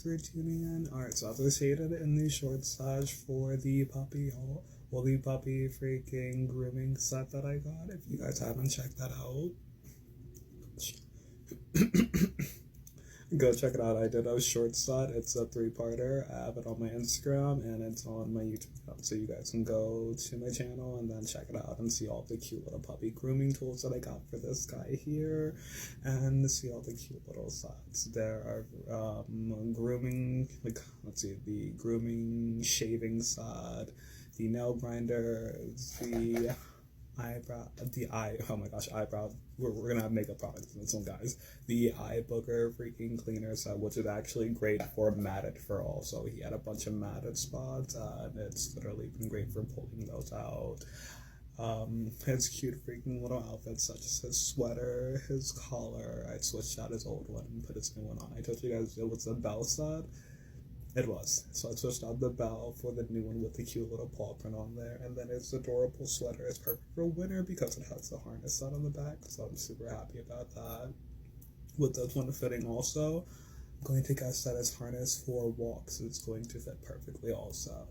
for tuning in. Alright, so I've shaded in the short stash for the puppy haul. Well, the puppy freaking grooming set that I got. If you guys haven't checked that out, go check it out. I did a short set. It's a 3-parter. I have it on my Instagram and it's on my YouTube channel. So you guys can go to my channel and then check it out and see all the cute little puppy grooming tools that I got for this guy here. And see all the cute little sets. There are grooming, like, let's see, the grooming shaving set, the nail grinders, the eyebrow, eyebrow, we're gonna have makeup products in this one, guys. The eye booger freaking cleaner set, which is actually great for matted fur also. He had a bunch of matted spots, and it's literally been great for pulling those out. His cute freaking little outfits, such as his sweater, his collar. I switched out his old one and put his new one on. I told you guys it was a bell set. It was. So I switched out the bell for the new one with the cute little paw print on there. And then his adorable sweater is perfect for winter because it has the harness set on the back. So I'm super happy about that. With this one fitting also, I'm going to guess that his harness for walks is going to fit perfectly also.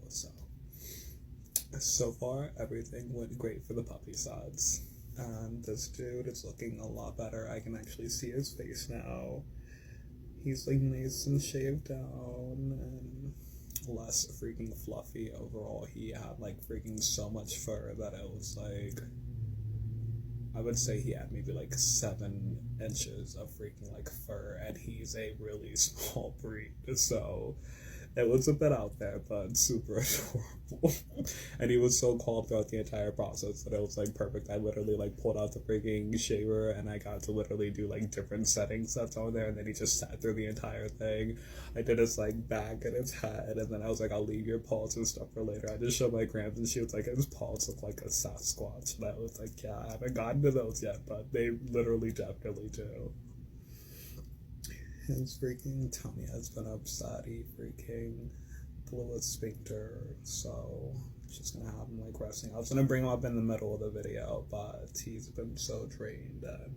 So far, everything went great for the puppy sides. And this dude is looking a lot better. I can actually see his face now. He's like nice and shaved down and less freaking fluffy overall. He had like freaking so much fur that it was like, I would say he had maybe like 7 inches of freaking like fur, and he's a really small breed, so it was a bit out there, but super adorable. And he was so calm throughout the entire process that it was like perfect. I literally like pulled out the freaking shaver and I got to literally do like different settings that's on there, and then he just sat through the entire thing. I did his like back and his head, and then I was like, I'll leave your paws and stuff for later. I just showed my grams and she was like, his paws look like a Sasquatch, and I was like, yeah, I haven't gotten to those yet, but they literally definitely do. His freaking tummy has been upset. He freaking blew a sphincter, so just gonna have him like resting. I was gonna bring him up in the middle of the video, but he's been so drained and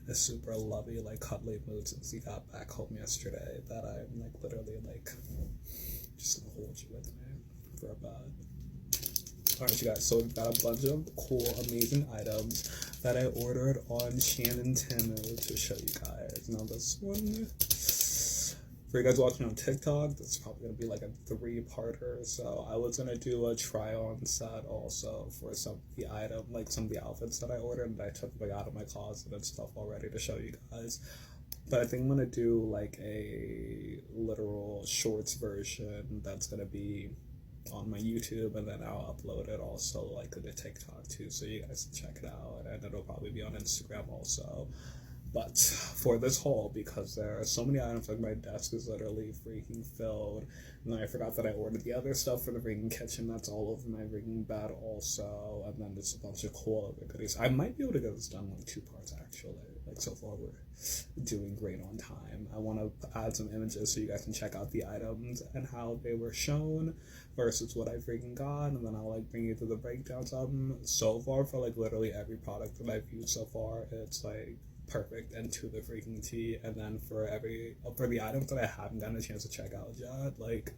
in a super lovey, like cuddly mood since he got back home yesterday that I'm like literally like just gonna hold you with me for a bit. Alright, you guys, so we've got a bunch of cool, amazing items that I ordered on Shein Temu to show you guys. Now this one, for you guys watching on TikTok, this is probably going to be like a 3-parter. So I was going to do a try-on set also for some of the item, like some of the outfits that I ordered, and I took like out of my closet and stuff already to show you guys. But I think I'm going to do like a literal shorts version that's going to be on my YouTube, and then I'll upload it also like to the TikTok too, so you guys can check it out, and it'll probably be on Instagram also. But for this haul, because there are so many items, like my desk is literally freaking filled, and then I forgot that I ordered the other stuff for the freaking kitchen that's all over my freaking bed also, and then there's a bunch of cool other goodies. I might be able to get this done in like 2 parts actually. Like so far we're doing great on time. I want to add some images so you guys can check out the items and how they were shown versus what I freaking got, and then I'll like bring you through the breakdowns of them. So far, for like literally every product that I've used so far, it's like perfect and to the freaking T. And then for the items that I haven't gotten a chance to check out yet, like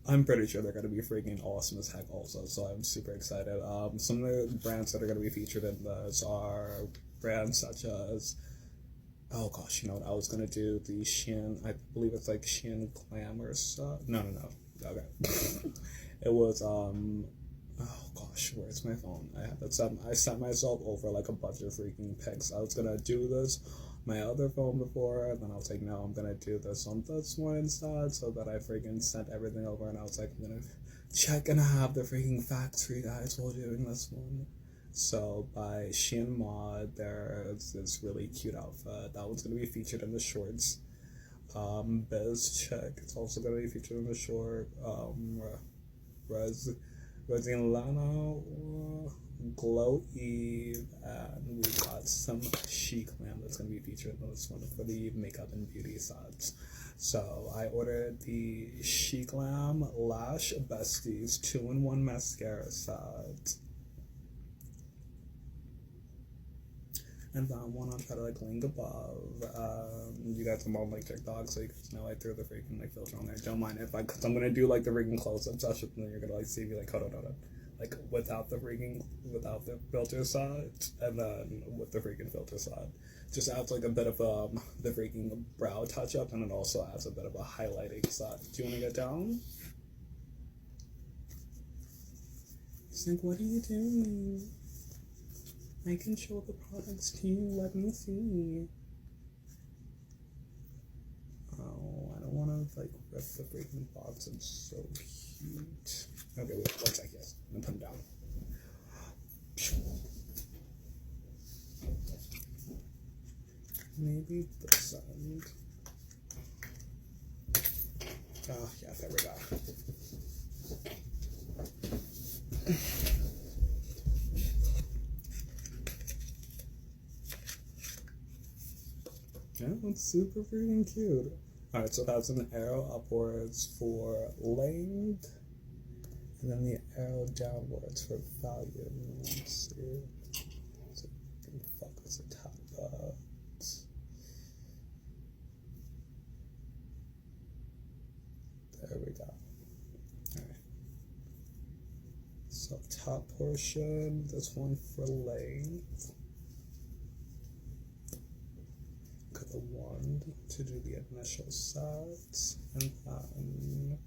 I'm pretty sure they're going to be freaking awesome as heck also, so I'm super excited. Some of the brands that are going to be featured in this are brands such as, oh gosh, you know what, I was going to do the Shein, I believe it's like Shein Glamour stuff. No, okay. It was, oh gosh, where's my phone? I sent myself over like a bunch of freaking pics. I was going to do this my other phone before, and then I was like, no, I'm gonna do this on this one instead, so that I freaking sent everything over, and I was like, I'm gonna check and have the freaking facts for you guys while doing this one. So by Shein Mod, there's this really cute outfit that was gonna be featured in the shorts. Biz Chic, it's also gonna be featured in the short. Resinlano, Glow Eve, and we got some Chic lamb that's going to be featured in this one for the makeup and beauty sets. So I ordered the Chic Lamb Lash Besties 2-in-1 mascara set. And that one I'll try to like link above. You guys are on like TikTok, so you guys know I threw the freaking like filter on there. Don't mind if cause I'm gonna do like the freaking close-up session, and then you're gonna like see me like hold on. Like without the filter side, and then with the freaking filter side. Just adds like a bit of the freaking brow touch up, and it also adds a bit of a highlighting side. Do you wanna get down? It's like, what are you doing? I can show the products to you, let me see. Oh, I don't wanna like rip the freaking box, it's so cute. Okay, wait, 1 sec, yes. I'm gonna put them down. Maybe this end. Oh, yeah, there we go. Yeah, it's super freaking cute. Alright, so that's an arrow upwards for length, and then the arrow downwards for volume. Let's see. So we can focus the top up. There we go. Alright. So top portion, this one for length. Got the wand to do the initial sides, and then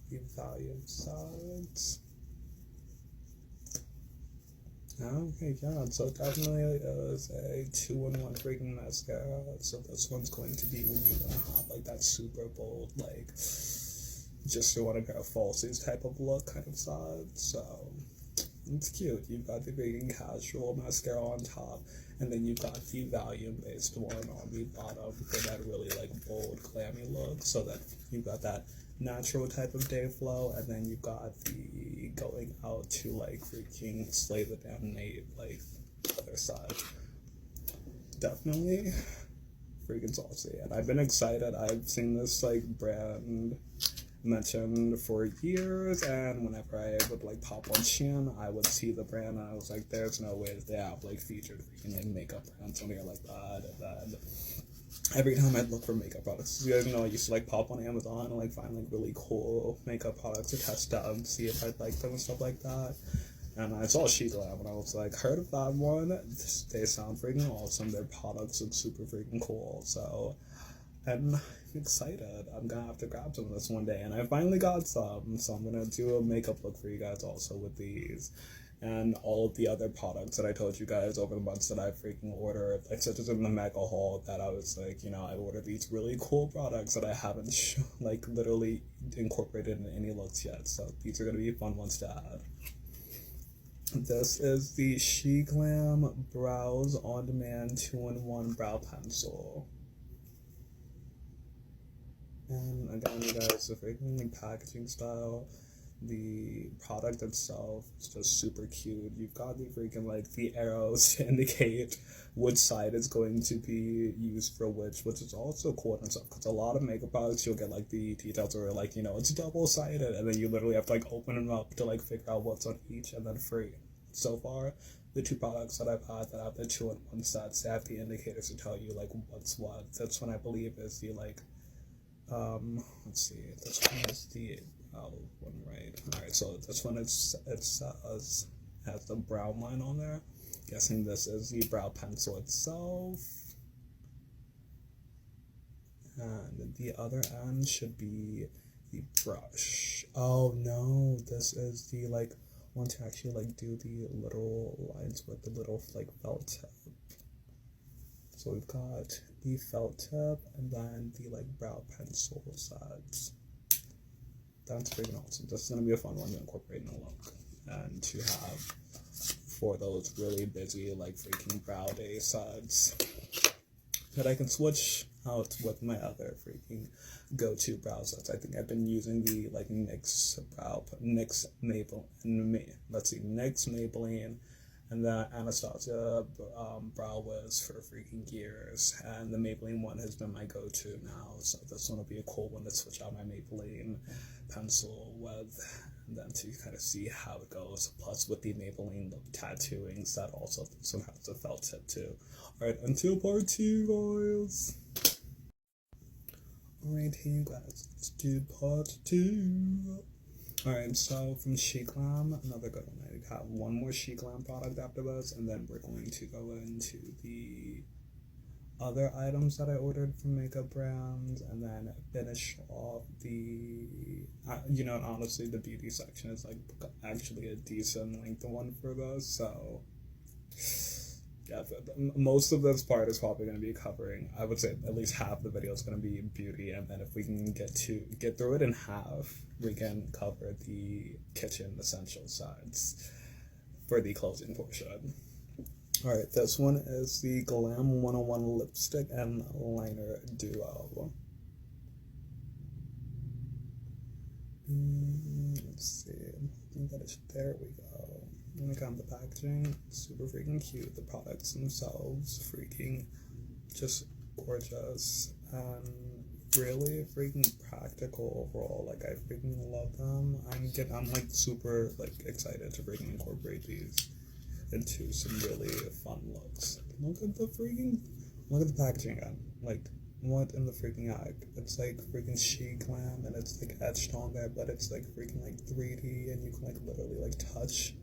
the volume sides. Okay, yeah, so definitely is a 2-in-1 freaking mascara. So this one's going to be when you want to have like that super bold, like just you want to go falsies type of look kind of side. So it's cute. You've got the freaking casual mascara on top, and then you've got the volume based one on the bottom for that really like bold, glammy look. So that you've got that natural type of day flow, and then you've got the going out to like freaking slay the damn Nate like other side. Definitely freaking saucy, and I've been excited. I've seen this like brand mentioned for years, and whenever I would like pop on Shein, I would see the brand, and I was like, there's no way that they have like featured freaking like makeup brands on here like that. And then every time I'd look for makeup products, you guys know I used to like pop on Amazon and like find like really cool makeup products to test out and see if I'd like them and stuff like that. And I saw Chic and I was like, heard of that one? They sound freaking awesome. Their products look super freaking cool. So I'm excited. I'm gonna have to grab some of this one day, and I finally got some. So I'm gonna do a makeup look for you guys also with these. And all of the other products that I told you guys over the months that I freaking ordered, like such as in the mega haul, that I was like, you know, I ordered these really cool products that I haven't like literally incorporated in any looks yet. So these are gonna be fun ones to add. This is the Chic Glam Brows On Demand 2-in-1 Brow Pencil. And again, you guys, the freaking like packaging style, the product itself is just super cute. You've got the freaking like the arrows to indicate which side is going to be used for which is also cool and stuff, because a lot of makeup products you'll get like the details where like, you know, it's double-sided, and then you literally have to like open them up to like figure out what's on each, and then for so far the two products that I've had that have the 2-in-1 sets, they have the indicators to tell you like what's what. This one I believe is the like let's see, this one is the one, right? Alright, so this one has the brown line on there. Guessing this is the brow pencil itself. And the other end should be the brush. Oh no, this is the like one to actually like do the little lines with the little like felt tip. So we've got the felt tip and then the like brow pencil sides. That's freaking awesome. This is gonna be a fun one to incorporate in a look and to have for those really busy like freaking brow day sides that I can switch out with my other freaking go-to brow sets. I think I've been using the like NYX Maybelline, and the Anastasia Brow Wiz for freaking years, and the Maybelline one has been my go-to now, so this one will be a cool one to switch out my Maybelline pencil with. and then to kind of see how it goes. Plus with the Maybelline lip tattooings, that also this one has a felt tip too. Alright, until part 2, guys. Alright, hey you guys, let's do part 2. Alright, so from Chic, another good one. I have one more Chic product after this, and then we're going to go into the other items that I ordered from makeup brands, and then finish off the, you know, honestly, the beauty section is like actually a decent length one for this, so yeah, most of this part is probably going to be covering, I would say at least half the video is going to be beauty, and then if we can get through it in half, we can cover the kitchen essential sides for the closing portion. Alright, this one is the Glam 101 Lipstick and Liner Duo. Let's see, I think that is, there we go. And I got the packaging, super freaking cute. The products themselves, freaking just gorgeous and really freaking practical overall. Like, I freaking love them. I'm like super like excited to freaking incorporate these into some really fun looks. Look at the packaging again. Like, what in the freaking heck? It's like freaking Chic Glam, and it's like etched on there, but it's like freaking like 3D, and you can like literally like touch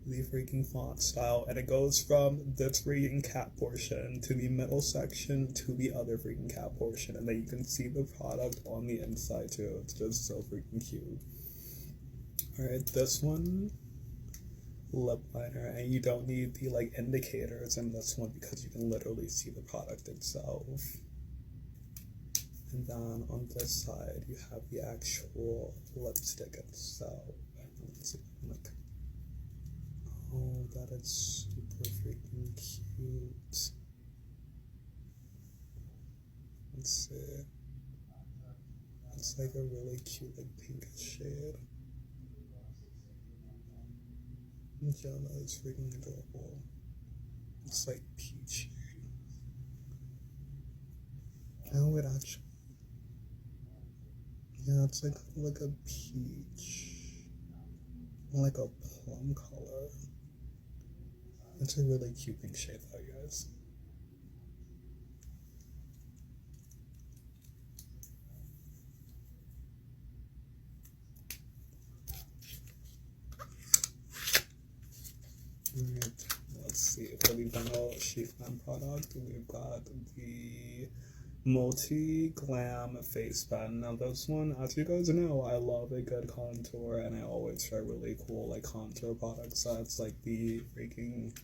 the freaking font style, and it goes from the freaking cap portion to the middle section to the other freaking cap portion, and then you can see the product on the inside too. It's just so freaking cute. Alright, this one, lip liner, and you don't need the like indicators in this one because you can literally see the product itself. And then on this side you have the actual lipstick itself. Let's see, like, oh, that is super freaking cute. Let's see, it's like a really cute like pinkish shade. Yeah, that is freaking adorable. It's like peach. Oh, it actually, yeah, it's like a peach, like a plum color. It's a really cute pink shade though, guys. Alright, let's see. For the final Chic product, we've got the Multi-Glam Face Pen. Now this one, as you guys know, I love a good contour, and I always try really cool like contour product sets, like the freaking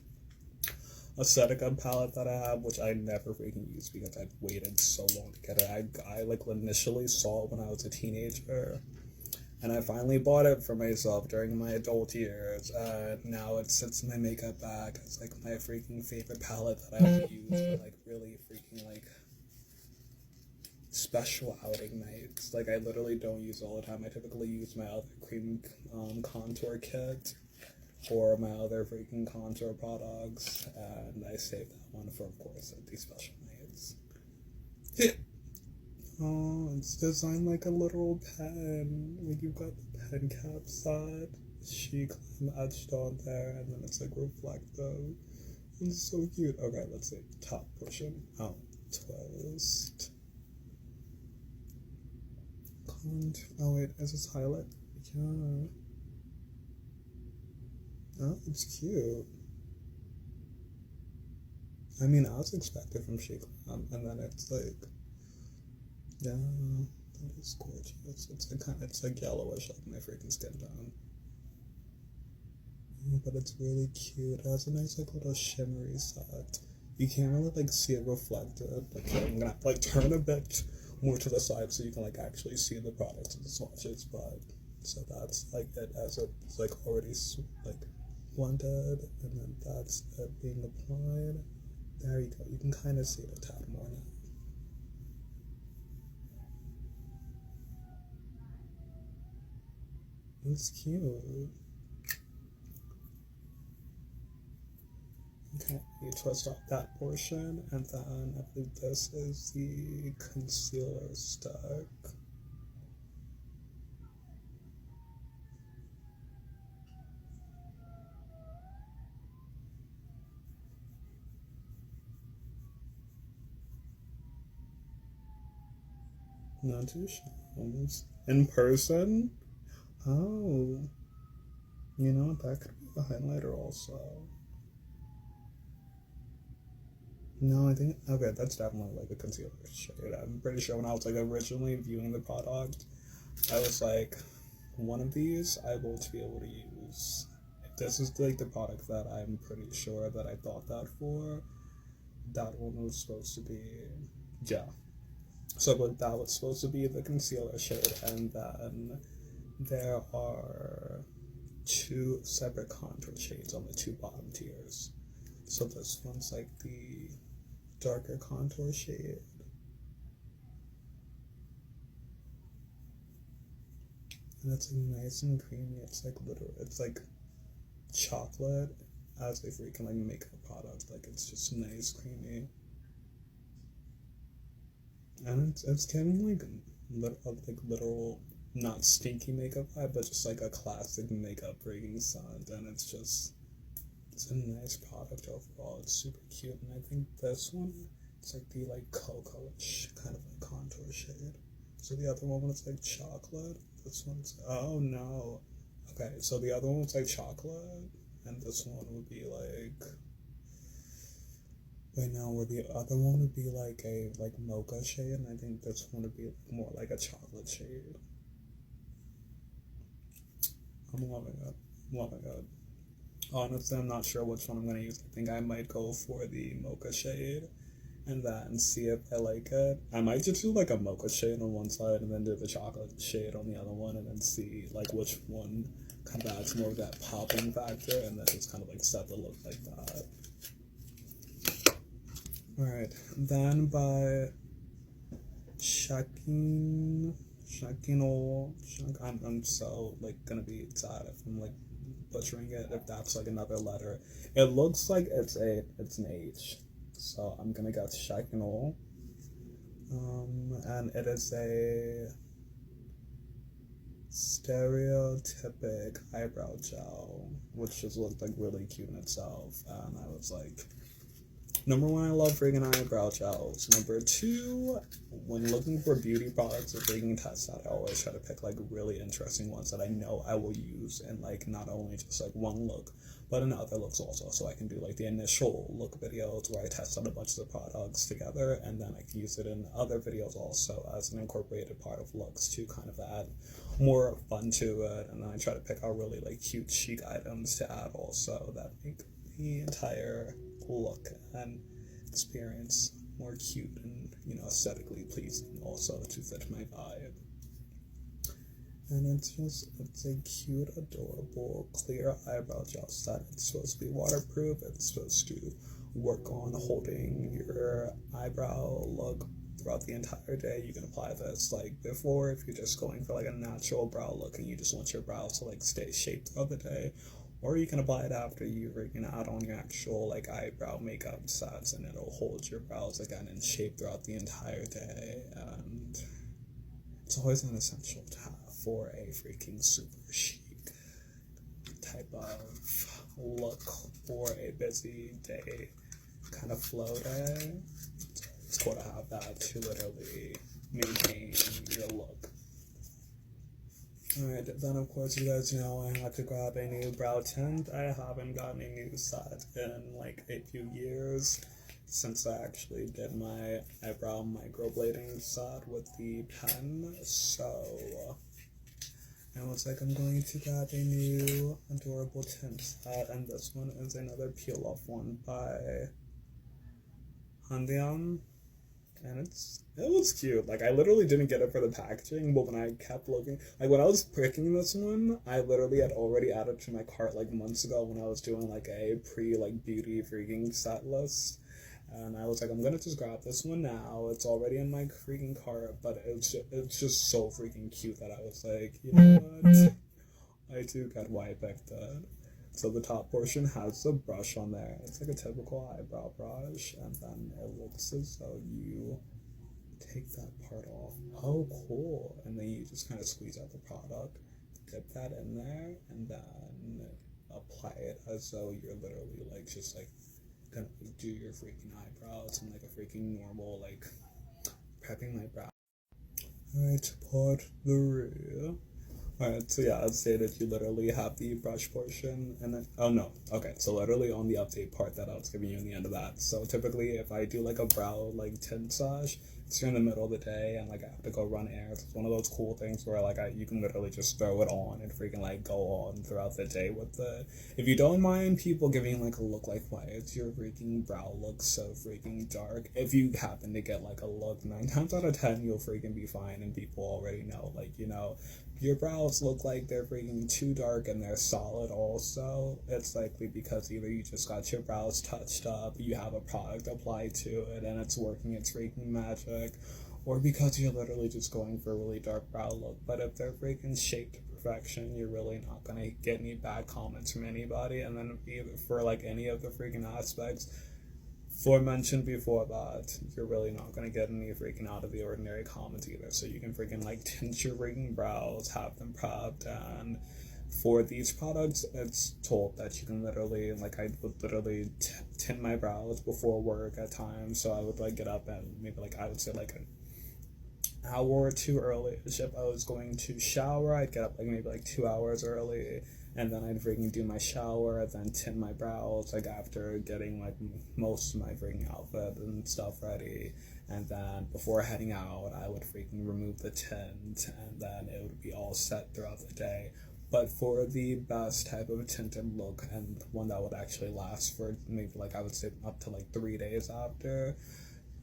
Aesthetica palette that I have, which I never freaking use because I've waited so long to get it. I like initially saw it when I was a teenager, and I finally bought it for myself during my adult years, and now it sits in my makeup bag. It's like my freaking favorite palette that I've used for like really freaking like special outing nights. Like, I literally don't use it all the time. I typically use my other cream contour kit or my other freaking contour products, and I save that one for, of course, these special nights. Oh, it's designed like a literal pen. Like, you've got the pen cap side, Chic etched on there, and then it's like reflective. It's so cute. Okay, let's see. Top portion. Oh, twist. Oh wait, is this highlight? Yeah. Oh, it's cute. I mean, I was expecting from Chic, and then it's like, yeah, that is gorgeous. It's like yellowish, like my freaking skin tone. But it's really cute. It has a nice like little shimmery side. You can't really like see it reflected. Okay, I'm gonna have to like turn a bit more to the side so you can like actually see the products and the swatches, but so that's like it as it's like already like blended, and then that's it being applied. There you go, you can kind of see it a tad more now. It's cute. Okay, you twist off that portion, and then I believe this is the concealer stick. Not too sure. Almost in person. Oh, you know that could be a highlighter also. No, I think okay. That's definitely like a concealer shade. I'm pretty sure when I was like originally viewing the product, I was like, one of these I won't be able to use. This is like the product that I'm pretty sure that I thought that for. That one was supposed to be, yeah. So but that was supposed to be the concealer shade, and then there are two separate contour shades on the two bottom tiers. So this one's like the darker contour shade. And it's like nice and creamy. It's like literally, it's like chocolate as a freaking like makeup product. Like it's just nice, creamy, and it's getting like literal not stinky makeup vibe, but just like a classic makeup freaking scent, and it's a nice product overall. It's super cute, and I think this one it's like the like cocoa-ish kind of like contour shade. So the other one was like chocolate. This one's oh no. Okay, so the other one was like chocolate, and this one would be like wait no, where the other one would be like a like mocha shade, and I think this one would be more like a chocolate shade. I'm loving it. I'm loving it. Honestly, I'm not sure which one I'm gonna use. I think I might go for the mocha shade and then see if I like it. I might just do like a mocha shade on one side and then do the chocolate shade on the other one and then see like which one kind of adds more of that popping factor and then just kind of like set the look like that. Alright, then by checking I'm so like gonna be sad if I'm like butchering it if that's like another letter. It looks like it's an H. So I'm gonna go Shein. And it is a stereotypic eyebrow gel, which just looked like really cute in itself. And I was like, number one, I love freaking eyebrow gels. Number two, when looking for beauty products or freaking tests out, I always try to pick like really interesting ones that I know I will use in like not only just like one look, but in other looks also. So I can do like the initial look videos where I test out a bunch of the products together, and then I can use it in other videos also as an incorporated part of looks to kind of add more fun to it. And then I try to pick out really like cute chic items to add also that make the entire look and experience more cute and aesthetically pleasing also to fit my vibe. And it's a cute, adorable, clear eyebrow gel set. It's supposed to be waterproof. It's supposed to work on holding your eyebrow look throughout the entire day. You can apply this like before if you're just going for like a natural brow look and you just want your brows to like stay shaped throughout the day. Or you can apply it after you add on your actual like eyebrow makeup sets, and it'll hold your brows again in shape throughout the entire day. And it's always an essential to have for a freaking super chic type of look for a busy day kind of flow day. It's cool to have that to literally maintain your look. Alright, then of course you guys know I had to grab a new brow tint. I haven't gotten a new set in like a few years since I actually did my eyebrow microblading set with the pen, so it looks like I'm going to grab a new adorable tint set, and this one is another peel off one by Handian. And it was cute. Like, I literally didn't get it for the packaging, but when I kept looking, like, when I was picking this one, I literally had already added to my cart, like, months ago when I was doing, like, a beauty freaking set list. And I was like, I'm gonna just grab this one now. It's already in my freaking cart, but it's just so freaking cute that I was like, you know what? I do get why I picked it. So the top portion has a brush on there. It's like a typical eyebrow brush, and then it looks as though you take that part off. Oh, cool. And then you just kind of squeeze out the product, dip that in there, and then apply it as though you're literally like just like gonna do your freaking eyebrows and like a freaking normal like prepping my brow. Alright, part 3. Alright, so yeah, I'd say that you literally have the brush portion and then, oh no, okay, so literally on the update part that I was giving you in the end of that. So typically if I do like a brow like tint sash, it's during the middle of the day and like I have to go run errands. It's one of those cool things where like you can literally just throw it on and freaking like go on throughout the day with it. If you don't mind people giving like a look like, why is your freaking brow look so freaking dark? If you happen to get like a look, 9 times out of 10 you'll freaking be fine and people already know, like, you know, your brows look like they're freaking too dark and they're solid also, it's likely because either you just got your brows touched up, you have a product applied to it and it's working its freaking magic, or because you're literally just going for a really dark brow look. But if they're freaking shaped to perfection, you're really not gonna get any bad comments from anybody. And then either for like any of the freaking aspects mentioned before that, you're really not going to get any freaking out of the ordinary comments either. So you can freaking like tint your freaking brows, have them prepped, and for these products it's told that you can literally, like, I would literally tint my brows before work at times. So I would like get up and maybe like I would say like an hour or 2 early. If I was going to shower, I'd get up like maybe like 2 hours early, and then I'd freaking do my shower, then tint my brows like after getting like most of my freaking outfit and stuff ready, and then before heading out I would freaking remove the tint, and then it would be all set throughout the day. But for the best type of tinted look and one that would actually last for maybe like I would say up to like 3 days after,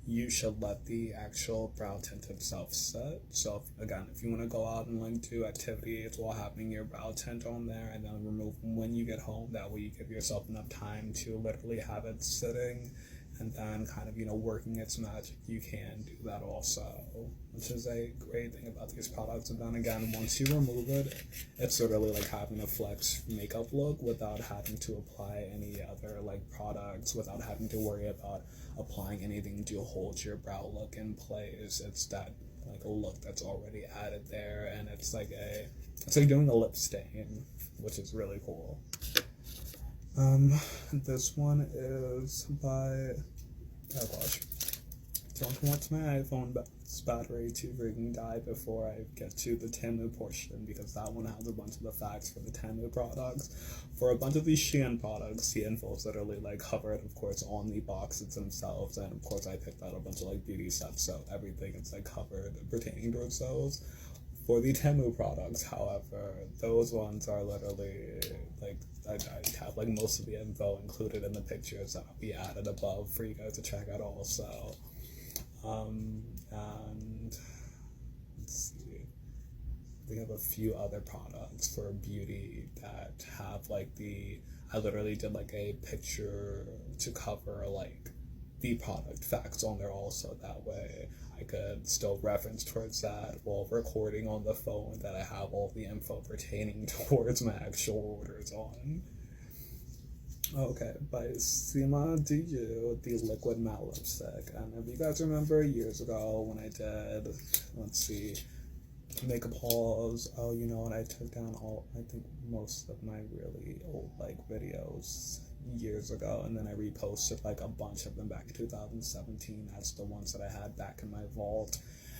you should let the actual brow tint itself set. So again, if you want to go out and like do activities while having your brow tint on there, and then remove them when you get home, that way you give yourself enough time to literally have it sitting and then kind of, you know, working its magic. You can do that also, which is a great thing about these products. And then again, once you remove it, it's literally like having a flex makeup look without having to apply any other like products, without having to worry about applying anything to hold your brow look in place. It's that like a look that's already added there, and it's like doing a lip stain, which is really cool. This one is by, oh gosh, don't want my iPhone's battery to freaking die before I get to the Temu portion, because that one has a bunch of the facts for the Temu products. For a bunch of these Shein products, the info is literally like covered, of course, on the boxes themselves, and of course I picked out a bunch of like beauty sets, so everything is like covered pertaining towards those. For the Temu products, however, those ones are literally like, I have like most of the info included in the pictures that will be added above for you guys to check out also. And let's see, we have a few other products for beauty that have like I literally did like a picture to cover like the product facts on there also, that way I could still reference towards that while recording on the phone, that I have all the info pertaining towards my actual orders on. Okay, by Sima Diyu, the liquid matte lipstick. And if you guys remember years ago when I did, let's see, makeup hauls, oh, you know what, I took down I think most of my really old like videos years ago, and then I reposted like a bunch of them back in 2017. That's the ones that I had back in my vault.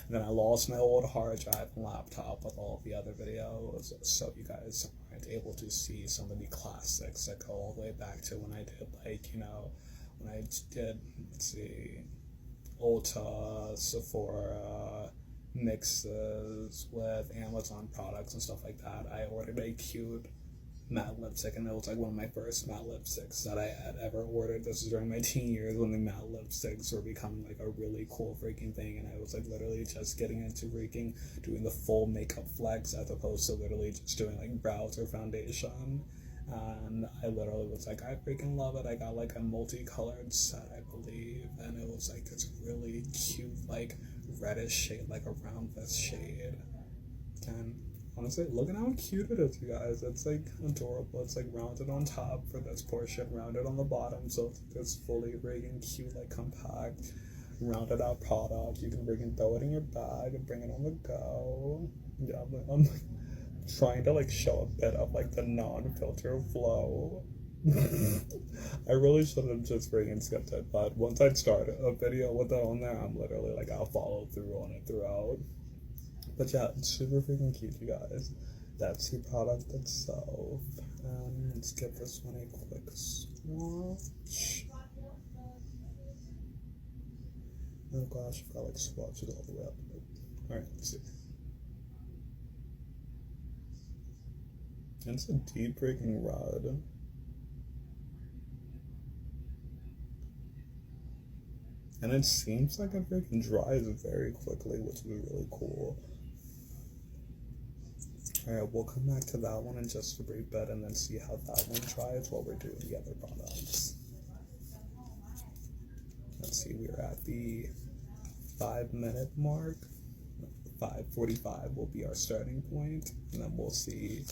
And then I lost my old hard drive and laptop with all the other videos, so you guys aren't able to see some of the classics that go all the way back to when I did like, you know, when I did, let's see, Ulta, Sephora, mixes with Amazon products and stuff like that. I ordered a cute matte lipstick, and it was like one of my first matte lipsticks that I had ever ordered. This was during my teen years when the matte lipsticks were becoming like a really cool freaking thing, and I was like literally just getting into freaking doing the full makeup flex as opposed to literally just doing like brows or foundation. And I literally was like, I freaking love it. I got like a multicolored set, I believe, and it was like this really cute like reddish shade, like around this shade. And honestly, look at how cute it is, you guys. It's like adorable. It's like rounded on top for this portion, rounded on the bottom, so it's this fully freaking cute, like compact, rounded out product. You can freaking throw it in your bag and bring it on the go. Yeah, I'm like trying to like show a bit of like the non-filter flow. I really should have just freaking skipped it, but once I start a video with it on there, I'm literally like, I'll follow through on it throughout. But yeah, it's super freaking cute, you guys. That's the product itself. Let's give this one a quick swatch. Oh gosh, I've got like swatches all the way up. Alright, let's see. It's a deep freaking rod. And it seems like it freaking dries very quickly, which would be really cool. Alright, we'll come back to that one in just a brief bit and then see how that one dries while we're doing the other products. Let's see, we're at the 5-minute mark. 5:45 will be our starting point, and then we'll see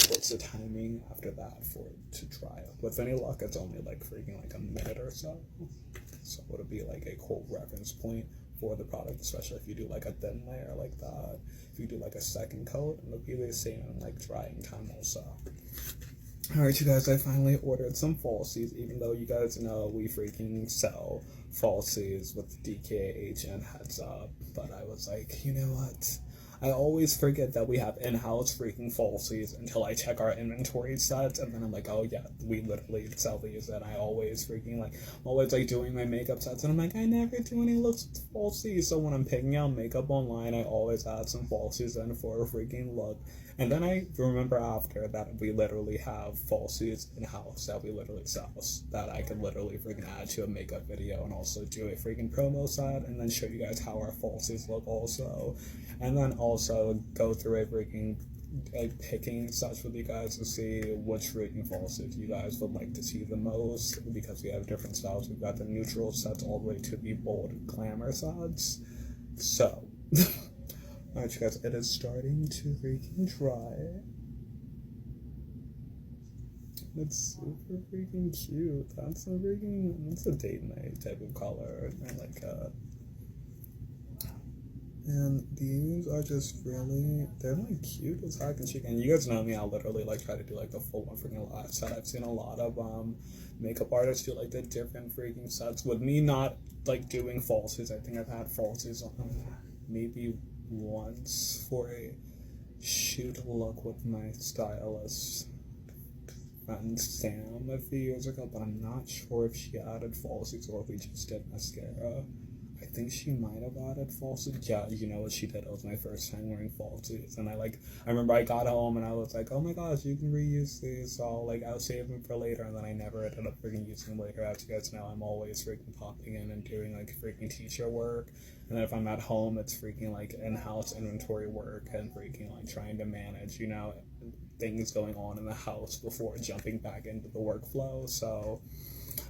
what's the timing after that for it to dry. With any luck, it's only like freaking like a minute or so. So it'll be like a cool reference point for the product, especially if you do like a thin layer like that. If you do like a second coat, it'll be the same like drying time also. Alright, you guys, I finally ordered some falsies, even though you guys know we freaking sell falsies with DKH and Heads Up. But I was like, you know what? I always forget that we have in-house freaking falsies until I check our inventory sets, and then I'm like, oh yeah, we literally sell these, and I always freaking like, I'm always like doing my makeup sets, and I'm like, I never do any looks with falsies, so when I'm picking out makeup online, I always add some falsies in for a freaking look. And then I remember after that we literally have falsies in-house that we literally sell, that I can literally freaking add to a makeup video and also do a freaking promo set and then show you guys how our falsies look also. And then also go through a freaking like picking such with you guys to see which freaking falsies you guys would like to see the most, because we have different styles. We've got the neutral sets all the way to the bold glamour sets. So alright, you guys, it is starting to freaking dry. It's super freaking cute. That's a date night type of color. I like that. And these are just really, they're like cute as heck and chic. And you guys know me, I literally like try to do like the full one freaking live set. I've seen a lot of makeup artists do like the different freaking sets. With me not like doing falsies, I think I've had falsies on maybe once for a shoot look with my stylist friend Sam a few years ago, but I'm not sure if she added falsies or if we just did mascara. I think she might have added falsies. Yeah, you know what she did? It was my first time wearing falsies, and I remember I got home and I was like, oh my gosh, you can reuse these, so I'll save them for later, and then I never ended up freaking using them later. As you guys know, I'm always freaking popping in and doing like freaking teacher work, and then if I'm at home, it's freaking like in-house inventory work and freaking like trying to manage, you know, things going on in the house before jumping back into the workflow. So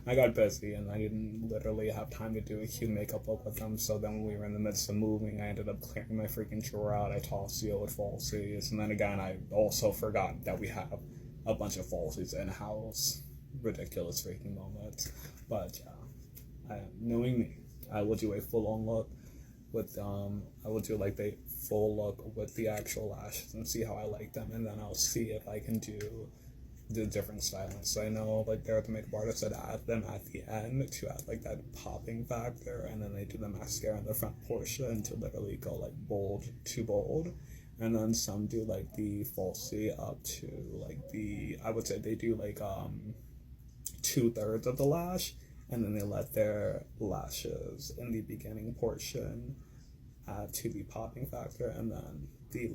I got busy and I didn't literally have time to do a cute makeup look with them. So then when we were in the midst of moving, I ended up clearing my freaking drawer out. I tossed the old falsies, and then again I also forgot that we have a bunch of falsies in-house. Ridiculous freaking moments. But yeah, knowing me, I will do a full-on look with I will do like the full look with the actual lashes and see how I like them, and then I'll see if I can do the different stylings. So I know like there are the makeup artists that add them at the end to add like that popping factor, and then they do the mascara in the front portion to literally go like bold to bold, and then some do like the falsie up to like I would say they do like 2/3 of the lash, and then they let their lashes in the beginning portion add to the popping factor, and then the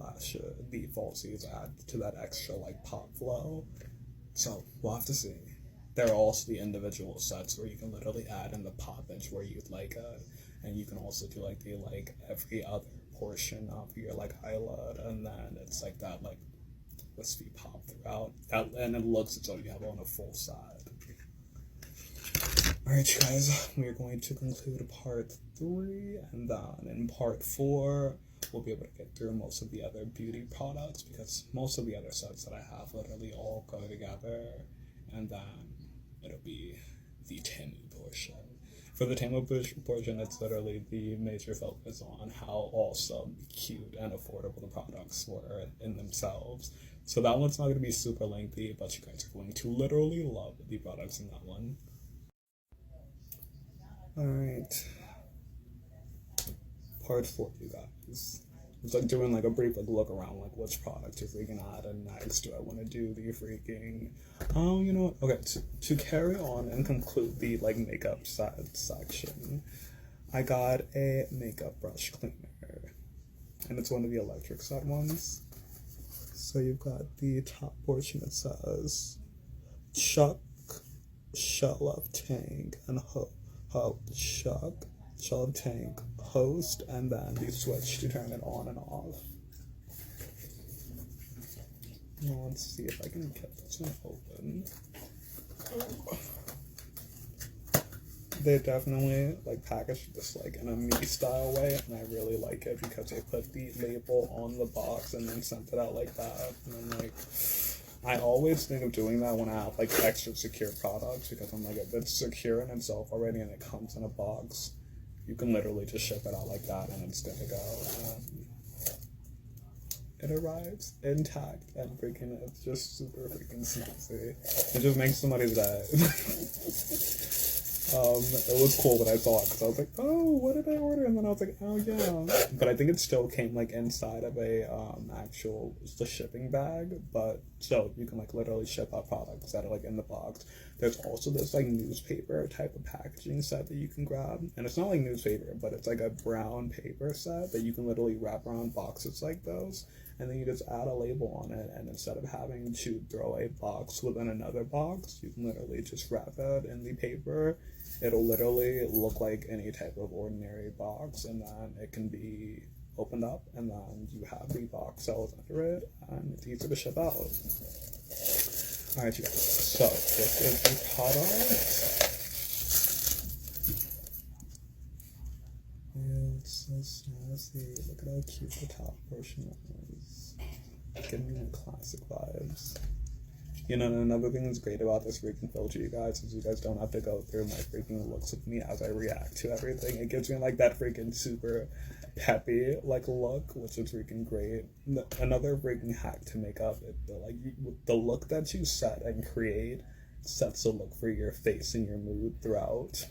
falsies add to that extra like pop flow. So we'll have to see. There are also the individual sets where you can literally add in the poppage where you'd like it, and you can also do like every other portion of your like eyelid, and then it's like that like wispy pop throughout that, and it looks as though you have on a full side. Alright, you guys, we are going to conclude part 3, and then in part 4 we'll be able to get through most of the other beauty products, because most of the other sets that I have literally all go together, and then it'll be the Temu portion. For the Temu portion, it's literally the major focus on how awesome, cute, and affordable the products were in themselves. So that one's not going to be super lengthy, but you guys are going to literally love the products in that one. Alright. Part 4, you guys. It's like doing like a brief like look around like which product to freaking add and next. Do I want to do the freaking you know what? Okay, to carry on and conclude the like makeup side section, I got a makeup brush cleaner, and it's one of the electric side ones. So you've got the top portion that says Chuck, Shell of Tank, and Chuck, Shell of Tank, Host, and then the switch to turn it on and off. Now let's see if I can get this one open. They definitely like packaged this like in a me style way, and I really like it because they put the label on the box and then sent it out like that. And then like I always think of doing that when I have like extra secure products, because I'm like, if it's secure in itself already and it comes in a box, you can literally just ship it out like that and it's good to go. It arrives intact and freaking, it's just super freaking snazzy. It just makes somebody's day. It was cool when I saw it because I was like, oh, what did I order? And then I was like, oh yeah. But I think it still came like inside of a actual the shipping bag. But so you can like literally ship out products that are like in the box. There's also this like newspaper type of packaging set that you can grab, and it's not like newspaper, but it's like a brown paper set that you can literally wrap around boxes like those. And then you just add a label on it, and instead of having to throw a box within another box, you can literally just wrap it in the paper. It'll literally look like any type of ordinary box, and then it can be opened up, and then you have the box cells under it, and it's easy to ship out. Alright, you guys, so this is the product. It's so snazzy. Look at how cute the top portion is. Giving me classic vibes. You know, and another thing that's great about this freaking filter, you guys, is you guys don't have to go through my freaking looks with me as I react to everything. It gives me like that freaking super peppy like look, which is freaking great. Another freaking hack to make up it, the look that you set and create sets the look for your face and your mood throughout.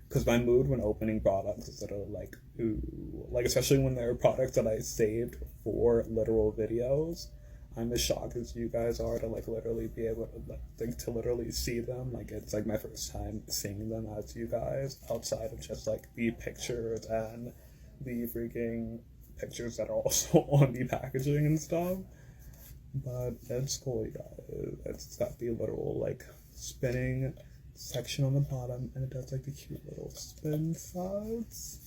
Because my mood when opening products is that are like, ooh, like especially when there are products that I saved for literal videos. I'm as shocked as you guys are to like literally be able to like to literally see them. Like it's like my first time seeing them as you guys, outside of just like the pictures and the freaking pictures that are also on the packaging and stuff. But it's cool, you guys. It's got the literal like spinning section on the bottom, and it does like the cute little spin sides.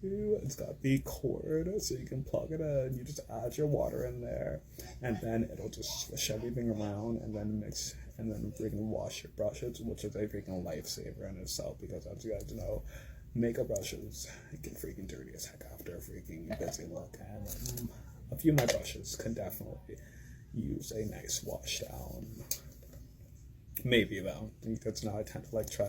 Ooh, it's got the cord, so you can plug it in. You just add your water in there, and then it'll just swish everything around, and then mix, and then freaking wash your brushes, which is a freaking lifesaver in itself. Because as you guys know, makeup brushes get freaking dirty as heck after a freaking busy look, and a few of my brushes can definitely use a nice wash down. Maybe though, because now I tend to like do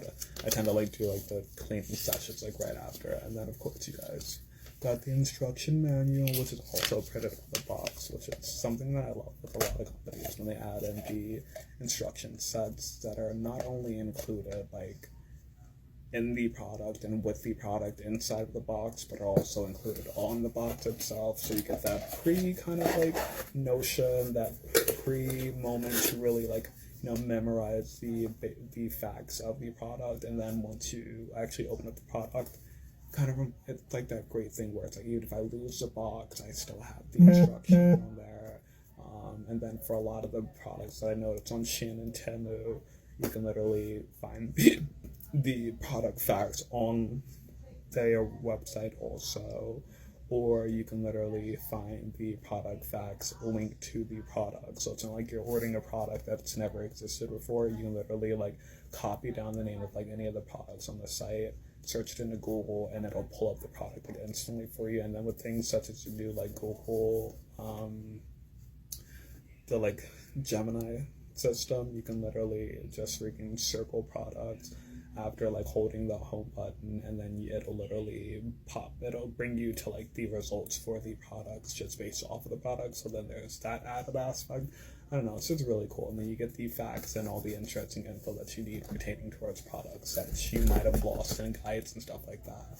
like the cleaning sessions like right after, and then of course you guys got the instruction manual, which is also printed on the box, which is something that I love with a lot of companies when they add in the instruction sets that are not only included like in the product and with the product inside of the box, but are also included on the box itself, so you get that pre kind of like notion, that pre moment to really like, you know, memorize the facts of the product, and then once you actually open up the product, kind of it's like that great thing where it's like, even if I lose the box, I still have the instructions on there. And then for a lot of the products that I know it's on Shein Temu, you can literally find the product facts on their website also. Or you can literally find the product facts linked to the product. So it's not like you're ordering a product that's never existed before. You can literally like copy down the name of like any of the products on the site, search it into Google, and it'll pull up the product like instantly for you. And then with things such as you do like Google, the like Gemini system, you can literally just freaking circle products after like holding the home button, and then it'll literally it'll bring you to like the results for the products just based off of the product. So then there's that added aspect. I don't know, it's just really cool. And then you get the facts and all the interesting info that you need pertaining towards products that you might have lost in guides and stuff like that.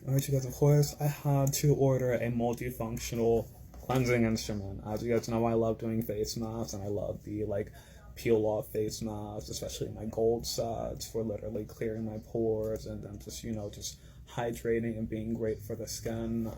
Alright, you guys, of course, I had to order a multifunctional cleansing instrument. As you guys know, I love doing face masks, and I love the, like, peel-off face masks, especially my gold sets for literally clearing my pores and then just, you know, just hydrating and being great for the skin.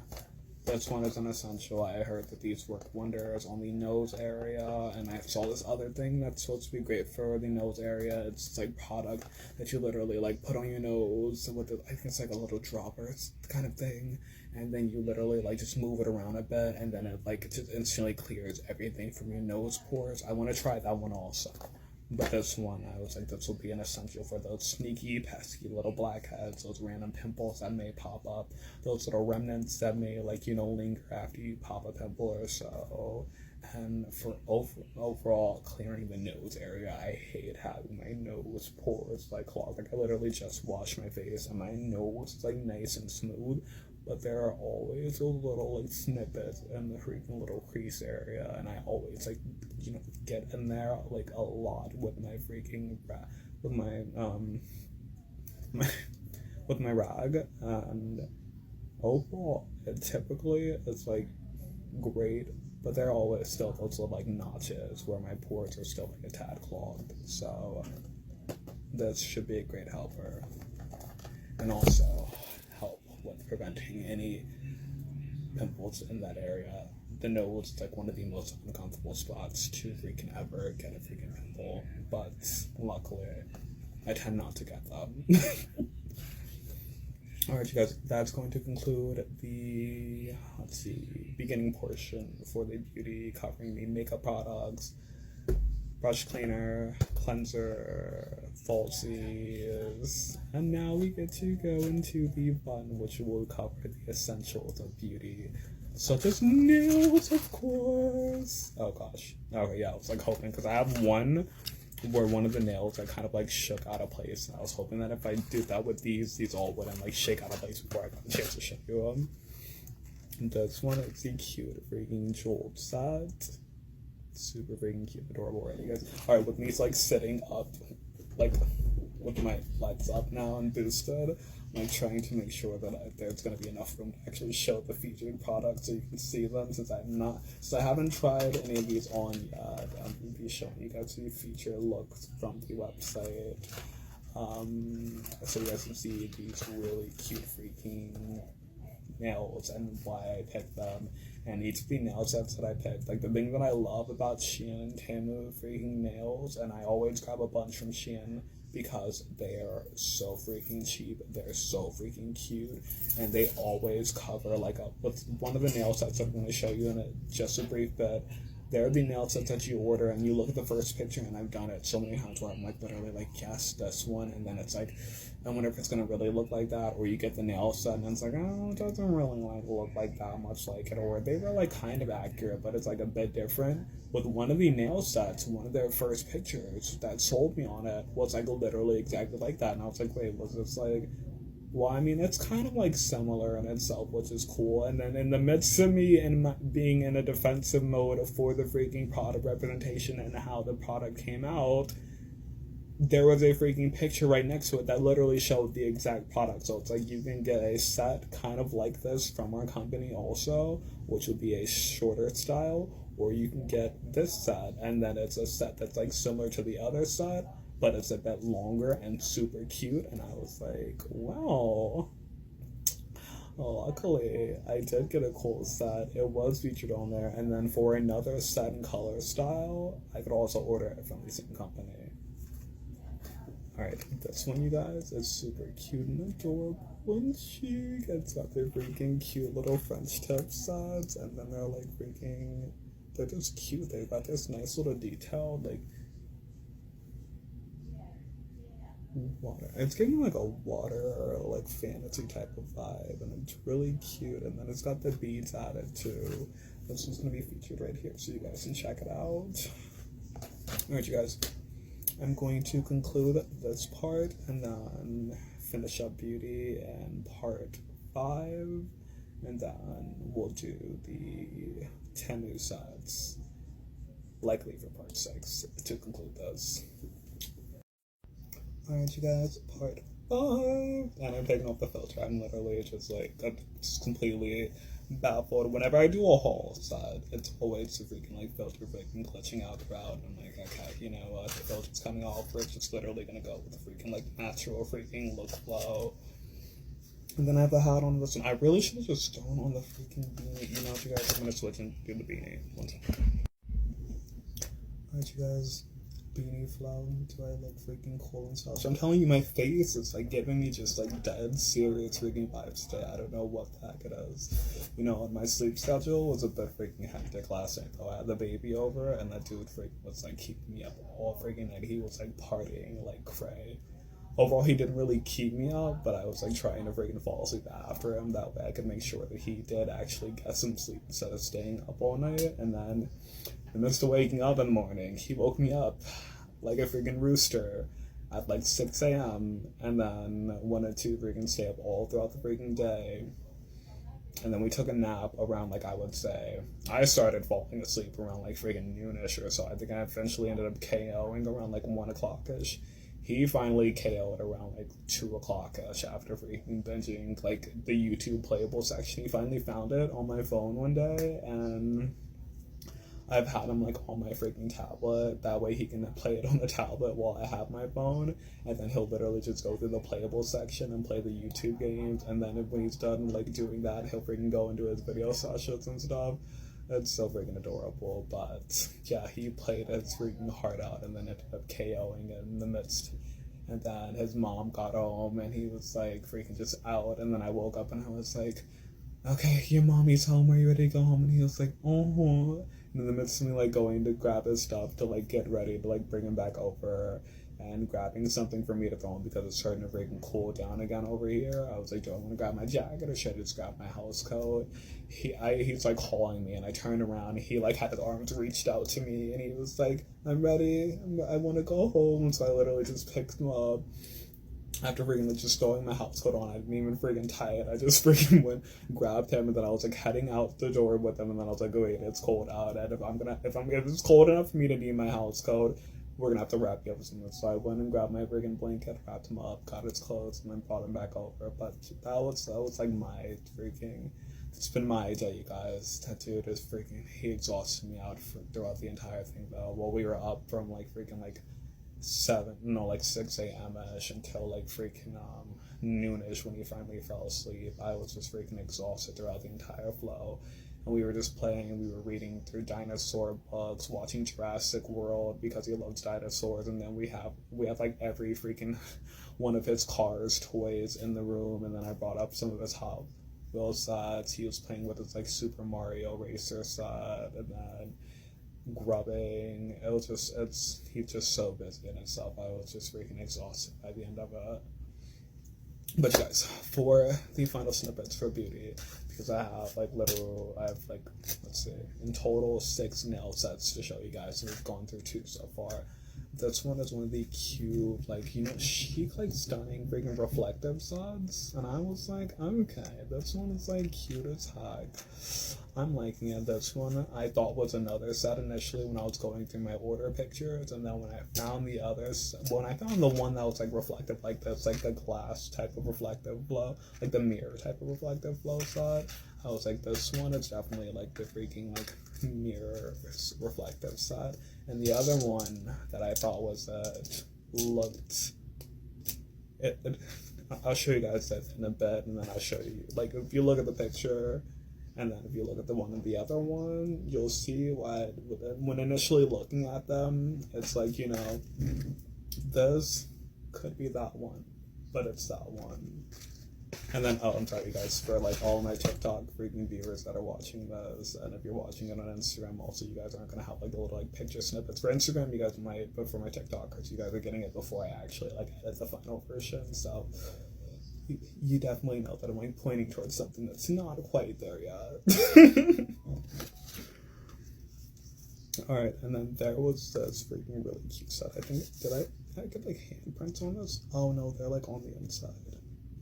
This one is an essential. I heard that these work wonders on the nose area, and I saw this other thing that's supposed to be great for the nose area. It's like product that you literally like put on your nose with I think it's like a little dropper kind of thing, and then you literally like just move it around a bit, and then it like just instantly clears everything from your nose pores. I want to try that one also. But this one, I was like, this will be an essential for those sneaky, pesky little blackheads, those random pimples that may pop up, those little remnants that may, like, you know, linger after you pop a pimple or so. And for overall clearing the nose area, I hate having my nose pores like clogged. Like, I literally just wash my face and my nose is like nice and smooth, but there are always those little like snippets in the freaking little crease area, and I always like, you know, get in there like a lot with my freaking with my with my rag. And overall it typically is like great, but there are always still those little like notches where my pores are still like a tad clogged. So this should be a great helper, and also help with preventing any pimples in that area. The nose is like one of the most uncomfortable spots to freaking ever get a freaking pimple, but luckily I tend not to get them. Alright, you guys, that's going to conclude the, let's see, beginning portion for the beauty, covering the makeup products, brush cleaner, cleanser, falsies, and now we get to go into the fun, which will cover the essentials of beauty, such as nails, of course. Oh gosh. Okay, yeah, I was like hoping, because I have one where one of the nails I kind of like shook out of place, and I was hoping that if I did that with these all wouldn't like shake out of place before I got a chance to show you them. This one is the cute freaking jeweled set. Super freaking cute, adorable, right, you guys? Alright, with me like sitting up, like with my legs up now and boosted, I'm like trying to make sure that there's gonna be enough room to actually show the featured products so you can see them, since I haven't tried any of these on yet. I'm gonna be showing you guys the featured looks from the website. So you guys can see these really cute freaking nails and why I picked them, and each of the nail sets that I picked, like the thing that I love about Shein Temu freaking nails, and I always grab a bunch from Shein because they are so freaking cheap, they're so freaking cute, and they always cover like with one of the nail sets I'm going to show you in just a brief bit. They're the nail sets that you order and you look at the first picture, and I've done it so many times where I'm like literally like, yes, this one, and then it's like, I wonder if it's gonna really look like that, or you get the nail set and it's like, oh, it doesn't really like look like that much like it, or they were like kind of accurate but it's like a bit different. With one of the nail sets, one of their first pictures that sold me on it was like literally exactly like that, and I was like, wait, was this like, well, I mean, it's kind of like similar in itself, which is cool. And then in the midst of me and being in a defensive mode for the freaking product representation and how the product came out, there was a freaking picture right next to it that literally showed the exact product. So it's like you can get a set kind of like this from our company also, which would be a shorter style, or you can get this set and then it's a set that's like similar to the other set, but it's a bit longer and super cute. And I was like, wow. Luckily, I did get a cool set. It was featured on there. And then for another set and color style, I could also order it from the same company. Alright, this one, you guys, is super cute and adorable and chic. It's got their freaking cute little French tip sets, and then they're like freaking, they're just cute. They've got this nice little detail, like, water. It's giving like a water, like fantasy type of vibe, and it's really cute. And then it's got the beads added too. This one's gonna be featured right here, so you guys can check it out. Alright, you guys, I'm going to conclude this part and then finish up beauty in part 5, and then we'll do the Temu sets, likely for part 6 to conclude this. Alright, you guys, part And I'm taking off the filter. I'm literally just like, I'm just completely baffled. Whenever I do a haul side, it's always the freaking like filter freaking glitching out throughout. I'm like, okay, you know what, the filter's coming off, we're just literally gonna go with the freaking like natural freaking look flow. And then I have the hat on this one. I really should have just thrown on the freaking beanie. You know what, you guys, I'm gonna switch and do the beanie. One second. Alright, you guys. Beanie flow. Do I look freaking cool and stuff? So I'm telling you, my face is like giving me just like dead serious freaking vibes today. I don't know what the heck it is. You know, my sleep schedule was a bit freaking hectic last night though. I had the baby over and that dude freaking was like keeping me up all freaking night. He was like partying like cray. Overall, he didn't really keep me up, but I was like trying to freaking fall asleep after him. That way I could make sure that he did actually get some sleep instead of staying up all night. And then in the midst of waking up in the morning, he woke me up like a freaking rooster at like 6 a.m. and then wanted to freaking stay up all throughout the freaking day. And then we took a nap around, like, I would say, I started falling asleep around like freaking noonish or so. I think I eventually ended up KOing around like 1 o'clock-ish. He finally KO'd around like 2 o'clock-ish after freaking binging like the YouTube playable section. He finally found it on my phone one day, and I've had him like on my freaking tablet. That way he can play it on the tablet while I have my phone, and then he'll literally just go through the playable section and play the YouTube games. And then when he's done like doing that, he'll freaking go into his video sessions and stuff. It's so freaking adorable. But yeah, he played his freaking heart out and then ended up KOing in the midst. And then his mom got home and he was like freaking just out. And then I woke up and I was like, okay, your mommy's home, are you ready to go home? And he was like, oh. And in the midst of me like going to grab his stuff to like get ready to like bring him back over and grabbing something for me to throw him because it's starting to freaking cool down again over here, I was like, do I want to grab my jacket or should I just grab my house coat? He's like calling me, and I turned around, he like had his arms reached out to me and he was like, I'm ready, I want to go home. So I literally just picked him up. After freaking like just throwing my house coat on, I didn't even freaking tie it. I just freaking went, grabbed him, and then I was like heading out the door with him. And then I was like, oh, wait, it's cold out, and if it's cold enough for me to need my house coat, we're gonna have to wrap you up with something. So I went and grabbed my freaking blanket, wrapped him up, got his clothes, and then brought him back over. But that was like my freaking. It's been my day, you guys. That dude is freaking. He exhausted me out throughout the entire thing though. While we were up from like freaking like 6 a.m. ish until like freaking noonish when he finally fell asleep. I was just freaking exhausted throughout the entire flow. And we were just playing and we were reading through dinosaur books, watching Jurassic World because he loves dinosaurs, and then we have like every freaking one of his cars toys in the room, and then I brought up some of his Hot Wheels sets. He was playing with his like Super Mario Racer set, and then grubbing. He's just so busy in himself. I was just freaking exhausted by the end of it. But guys, for the final snippets for beauty, because I have like let's see, in total 6 nail sets to show you guys, and we've gone through 2 so far. This one is one of the cute, like, you know, chic, like, stunning, freaking reflective suds. And I was like, okay, this one is, like, cute as heck. I'm liking it. This one I thought was another set initially when I was going through my order pictures. And then when I found the others, when I found the one that was, like, reflective like this, like the glass type of reflective glow, like the mirror type of reflective glow side, I was like, this one is definitely, like, the freaking, like, mirror reflective side. And the other one that I thought was looked I'll show you guys that in a bit, and then I'll show you, like, if you look at the picture and then if you look at the one and the other one, you'll see why when initially looking at them, it's like, you know, this could be that one, but it's that one. And then, oh, I'm sorry, you guys, for, like, all my TikTok freaking viewers that are watching this, and if you're watching it on Instagram, also, you guys aren't going to have, like, the little, like, picture snippets. For Instagram, you guys might, but for my TikTokers, you guys are getting it before I actually, like, edit the final version, so you definitely know that I'm, like, pointing towards something that's not quite there yet. Alright, and then there was this freaking really cute set. I think, did I get, like, handprints on this? Oh, no, they're, like, on the inside.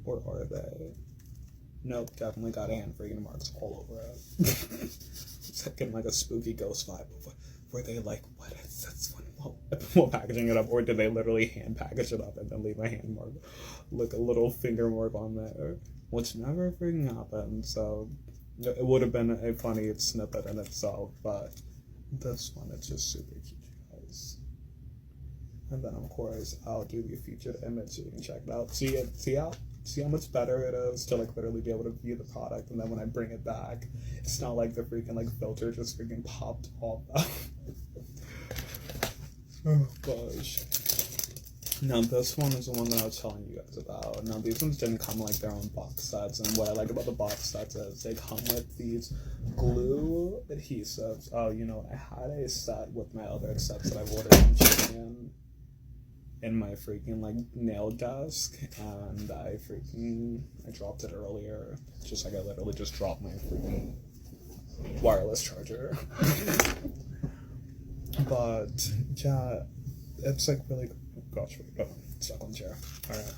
Or are they? Nope, definitely got hand freaking marks all over it. It's like getting like a spooky ghost vibe. Were they like, what is this one? while packaging it up, or did they literally hand package it up and then leave a hand mark, like a little finger mark on there, which never freaking happened. So it would have been a funny snippet in itself, but this one, it's just super cute, you guys. And then of course I'll do the featured image so you can check it out. See how much better it is to like literally be able to view the product, and then when I bring it back, it's not like the freaking like filter just freaking popped off. Oh gosh. Now this one is the one that I was telling you guys about. Now these ones didn't come like their own box sets, and what I like about the box sets is they come with these glue adhesives. Oh, you know, I had a set with my other sets that I've ordered from Shein in my freaking like nail desk, and I dropped it earlier. Just like I literally just dropped my freaking wireless charger. But yeah, it's like really, gosh, stuck on the chair. Alright.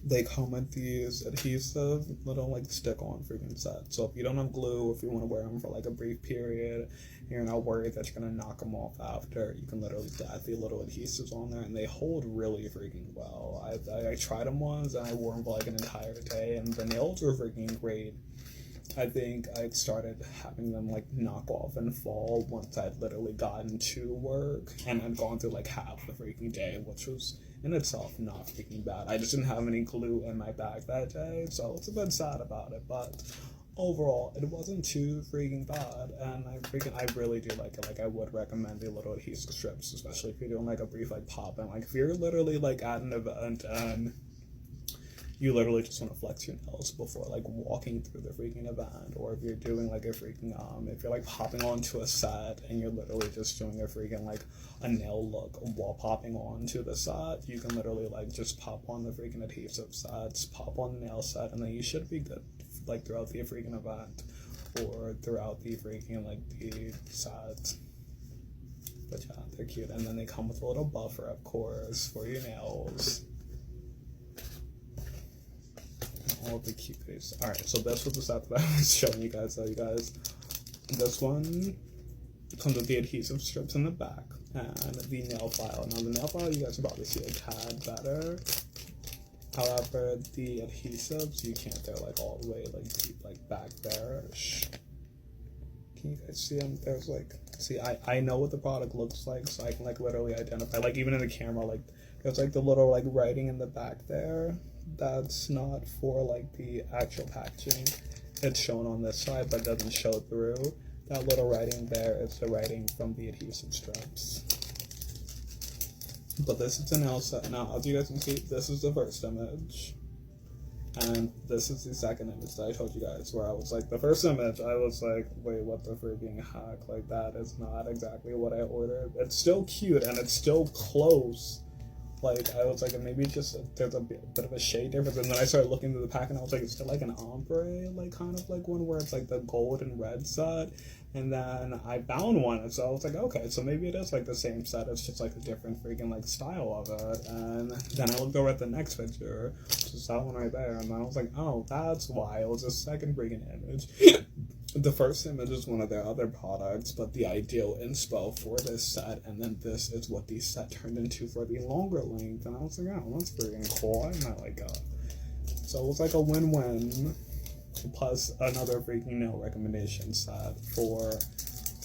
They come with these adhesive little like stick-on freaking sets. So if you don't have glue, if you want to wear them for like a brief period, you're not worried that you're gonna knock them off after, you can literally add the little adhesives on there, and they hold really freaking well. I tried them once and I wore them for like an entire day, and the nails were freaking great. I think I started having them like knock off and fall once I'd literally gotten to work and I'd gone through like half the freaking day, which was in itself not freaking bad. I just didn't have any glue in my bag that day, so I was a bit sad about it, but overall it wasn't too freaking bad, and I really do like it. Like I would recommend the little adhesive strips, especially if you're doing like a brief like pop, and like if you're literally like at an event and you literally just want to flex your nails before like walking through the freaking event, or if you're doing like a freaking if you're like popping onto a set and you're literally just doing a freaking like a nail look while popping onto the set, you can literally like just pop on the freaking adhesive sets, pop on the nail set, and then you should be good like throughout the freaking event or throughout the freaking like the set. But yeah, they're cute, and then they come with a little buffer, of course, for your nails. All the cuties. Alright, so this was the set that I was showing you guys. So you guys, this one comes with the adhesive strips in the back and the nail file. Now the nail file you guys can probably see a tad better. However, the adhesives you can't. They're like all the way like deep, like back there. Can you guys see them? There's like, see, I know what the product looks like, so I can like literally identify. Like even in the camera, like there's like the little like writing in the back there. That's not for like the actual packaging. It's shown on this side but doesn't show through. That little writing there is the writing from the adhesive strips. But this is a nail set. Now as you guys can see, this is the first image, and this is the second image that I told you guys, where I was like, the first image I was like, wait, what the freaking heck, like that is not exactly what I ordered. It's still cute and it's still close. Like, I was like, maybe just, there's a bit of a shade difference, and then I started looking through the pack, and I was like, is it like an ombre, like, kind of like one where it's like the gold and red set, and then I found one, and so I was like, okay, so maybe it is like the same set, it's just like a different freaking like style of it, and then I looked over at the next picture, which is that one right there, and then I was like, oh, that's why, it was a second freaking image. The first image is one of their other products, but the ideal inspo for this set, and then this is what the set turned into for the longer length, and I was like, oh, that's freaking cool. I'm not like so it was like a win-win, plus another freaking nail recommendation set for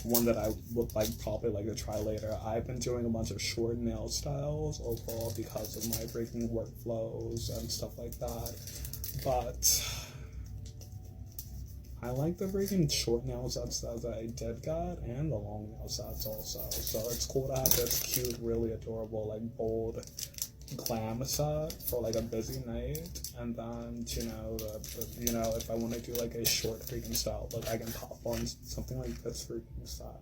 one that I would like probably like to try later. I've been doing a bunch of short nail styles overall because of my freaking workflows and stuff like that, but I like the freaking short nail sets that I did get, and the long nail sets also. So it's cool to have this cute, really adorable, like bold glam set for like a busy night, and then you know if I want to do like a short freaking style look, I can pop on something like this freaking set.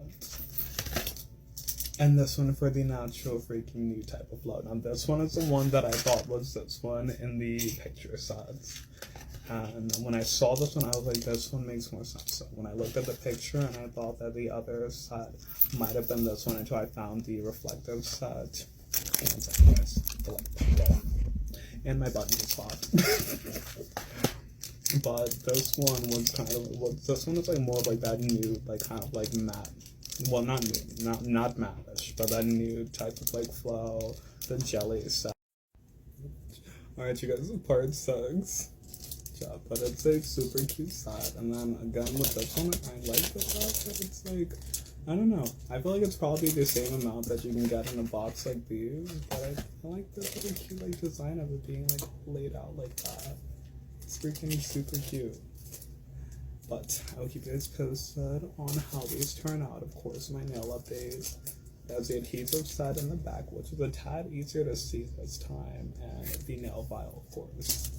And this one for the natural freaking new type of look. Now this one is the one that I thought was this one in the picture sets. And when I saw this one, I was like, this one makes more sense. So when I looked at the picture, and I thought that the other set might have been this one until I found the reflective set. And my button is hot. But this one was kind of, this one is like more of like that nude, like kind of like matte. Well, not nude, not matte-ish, but that new type of like flow, the jelly set. Alright, you guys, part 6. Yeah, but it's like super cute set. And then again with this one, I like the fact that it's like, I don't know. I feel like it's probably the same amount that you can get in a box like these, but I like this really cute like design of it being like laid out like that. It's freaking super cute. But I'll keep you guys posted on how these turn out. Of course, my nail updates. There's the adhesive set in the back, which is a tad easier to see this time, and the nail file, of course.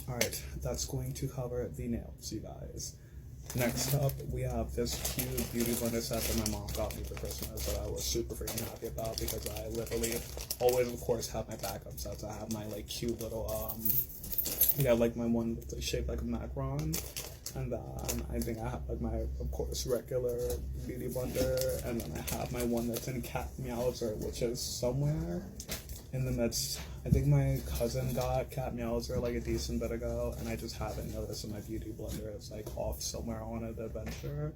Alright, that's going to cover the nails, you guys. Next up, we have this cute beauty blender set that my mom got me for Christmas that I was super freaking happy about because I literally always, of course, have my backup sets. I have my like cute little, like my one that's like, shaped like a macaron. And then I think I have like my, of course, regular beauty blender. And then I have my one that's in cat meowser, which is somewhere in the midst. I think my cousin got cat meowser like a decent bit ago, and I just haven't noticed that my beauty blender is like off somewhere on an adventure.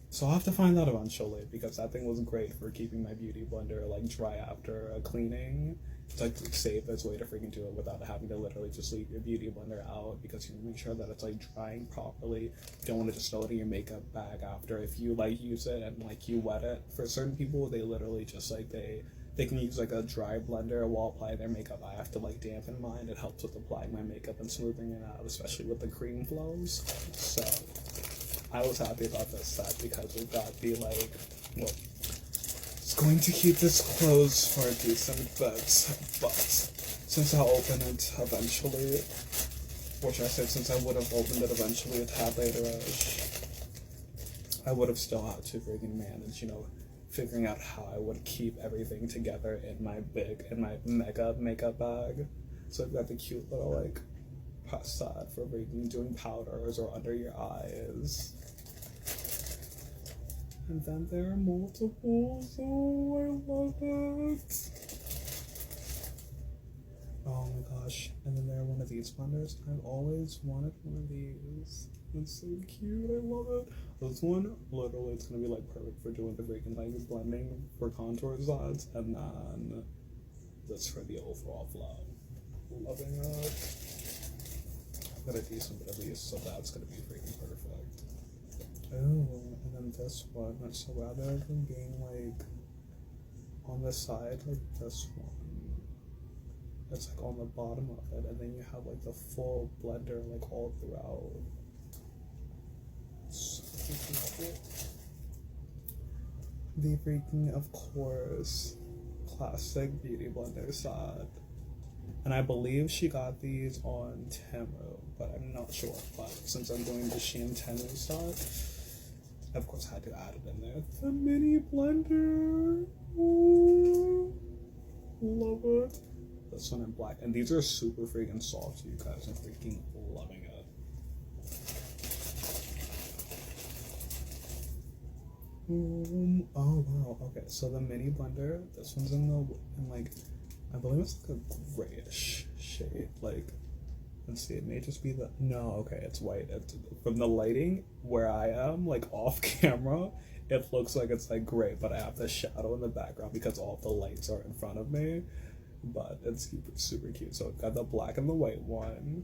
So I'll have to find that eventually because that thing was great for keeping my beauty blender like dry after a cleaning. It's like save its way to freaking do it without having to literally just leave your beauty blender out because you make sure that it's like drying properly. You don't want to just throw it in your makeup bag after if you like use it and like you wet it. For certain people, they literally just like they can use like a dry blender while applying their makeup. I have to like dampen mine. It helps with applying my makeup and smoothing it out, especially with the cream flows. So I was happy about this set because we got the like, well, it's going to keep this closed for a decent bit, but since I'll open it eventually, or should I say since I would have opened it eventually a tad later-ish, I would have still had to freaking manage, you know, figuring out how I would keep everything together in my mega makeup bag. So I've got the cute little like press set for doing powders or under your eyes. And then there are multiples. Oh, I love it. Oh my gosh. And then there are one of these blenders. I've always wanted one of these. It's so cute. I love it. This one, literally, it's going to be like perfect for doing the freaking like blending for contour sets. And then this for the overall flow. Loving it. I've got a decent bit of these, so that's going to be freaking perfect. Oh, and then this one, so rather than being like on the side like this one, it's like on the bottom of it, and then you have like the full blender like all throughout. So the freaking, of course, classic beauty blender set. And I believe she got these on Temu, but I'm not sure. But since I'm doing the Shein Temu set, I of course had to add it in there. The mini blender. Oh, love it. This one in black. And these are super freaking soft, you guys. I'm freaking loving it. Oh wow, okay, so the mini blender, this one's in like, I believe it's like a grayish shade, like, let's see, it may just be okay, it's white. From the lighting where I am, like off camera, it looks like it's like gray, but I have the shadow in the background because all the lights are in front of me, but it's super cute. So I've got the black and the white one.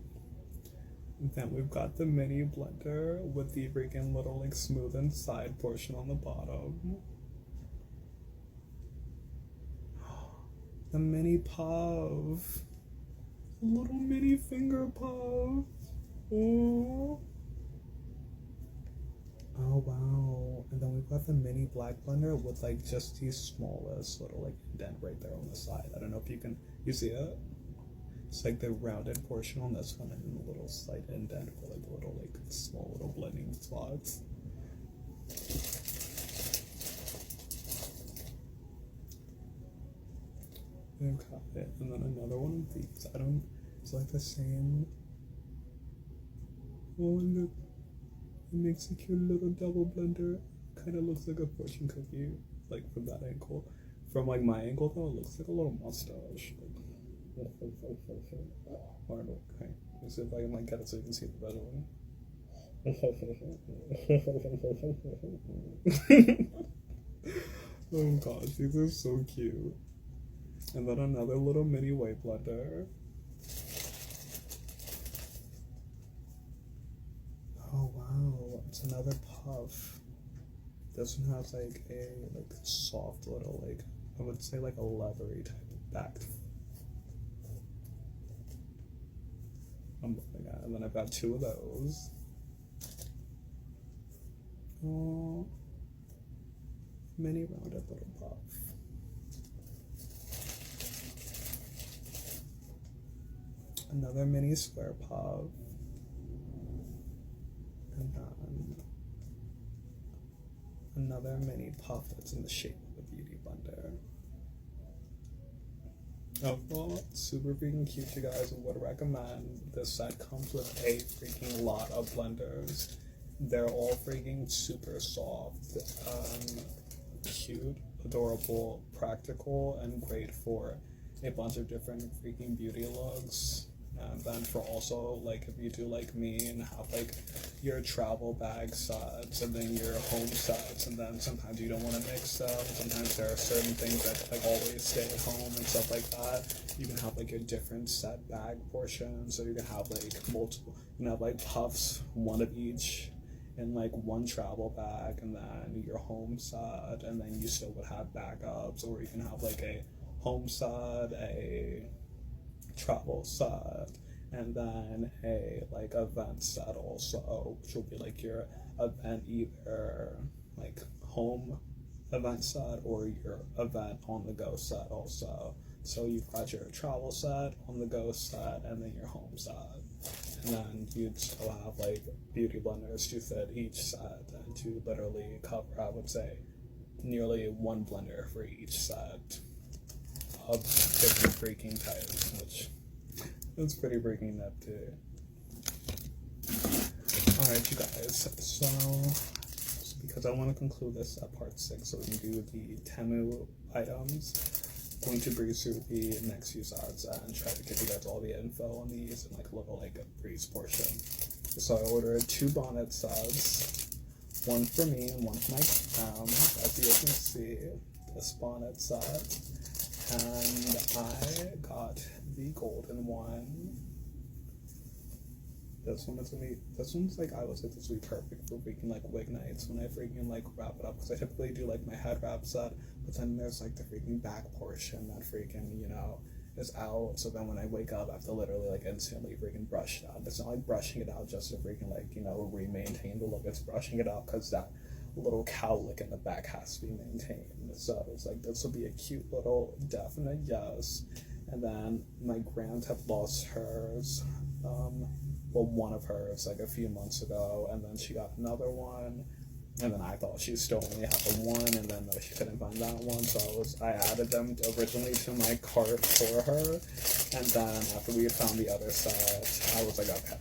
Then we've got the mini blender with the freaking little like smoothened side portion on the bottom. The mini puff. A little mini finger puff. Oh. Oh wow. And then we've got the mini black blender with like just the smallest little like indent right there on the side. I don't know if you see it? It's like the rounded portion on this one and then a little slight indent for like the little like small little blending spots. I've got it. And then another one of these. It's like the same. Oh, and look. It makes a cute little double blender. Kind of looks like a fortune cookie, like from that angle. From like my angle though, it looks like a little mustache. Alright, okay. Let's see if I can like get it so you can see the better one. Oh gosh, these are so cute. And then another little mini white blender. Oh wow, it's another puff. This one has like a soft little I would say like a leathery type of back. I'm loving it. And then I've got two of those. Oh, mini rounded little puff. Another mini square puff. And then another mini puff that's in the shape of a beauty blender. Oh, well, super freaking cute, you guys. Would recommend. This set comes with a freaking lot of blenders. They're all freaking super soft, cute, adorable, practical, and great for a bunch of different freaking beauty looks. And then for also, like, if you do like me and have like your travel bag sets and then your home sets, and then sometimes you don't want to mix them. Sometimes there are certain things that like always stay at home and stuff like that. You can have like a different set bag portion, so you can have like multiple, you can have like puffs, one of each in like one travel bag, and then your home set, and then you still would have backups, or you can have like a home set, a travel set, and then a like event set also, which will be like your event, either like home event set or your event on the go set also. So you've got your travel set, on the go set, and then your home set. And then you'd still have like beauty blenders to fit each set and to literally cover, I would say, nearly one blender for each set of different freaking types, which is pretty freaking nifty. Alright, you guys, so because I want to conclude this at part 6, so we can do the Temu items. I'm going to breeze through the next few sets and try to give you guys all the info on these in like a little like a breeze portion. So I ordered 2 bonnet sets, one for me and one for my crown. As you can see, this bonnet set. And I got the golden one. This one's like, I was like, this would be perfect for freaking like wig nights when I freaking like wrap it up, because I typically do like my head wrap set, but then there's like the freaking back portion that freaking, you know, is out. So then when I wake up, I have to literally like instantly freaking brush it out. It's not like brushing it out just to freaking like, you know, re-maintain the look. It's brushing it out because that little cowlick in the back has to be maintained. So it's like, this will be a cute little definite yes. And then my grand had lost hers, well, one of hers like a few months ago, and then she got another one, and then I thought she still only had the one, and then she couldn't find that one, so I added them originally to my cart for her, and then after we had found the other set, I was like, okay,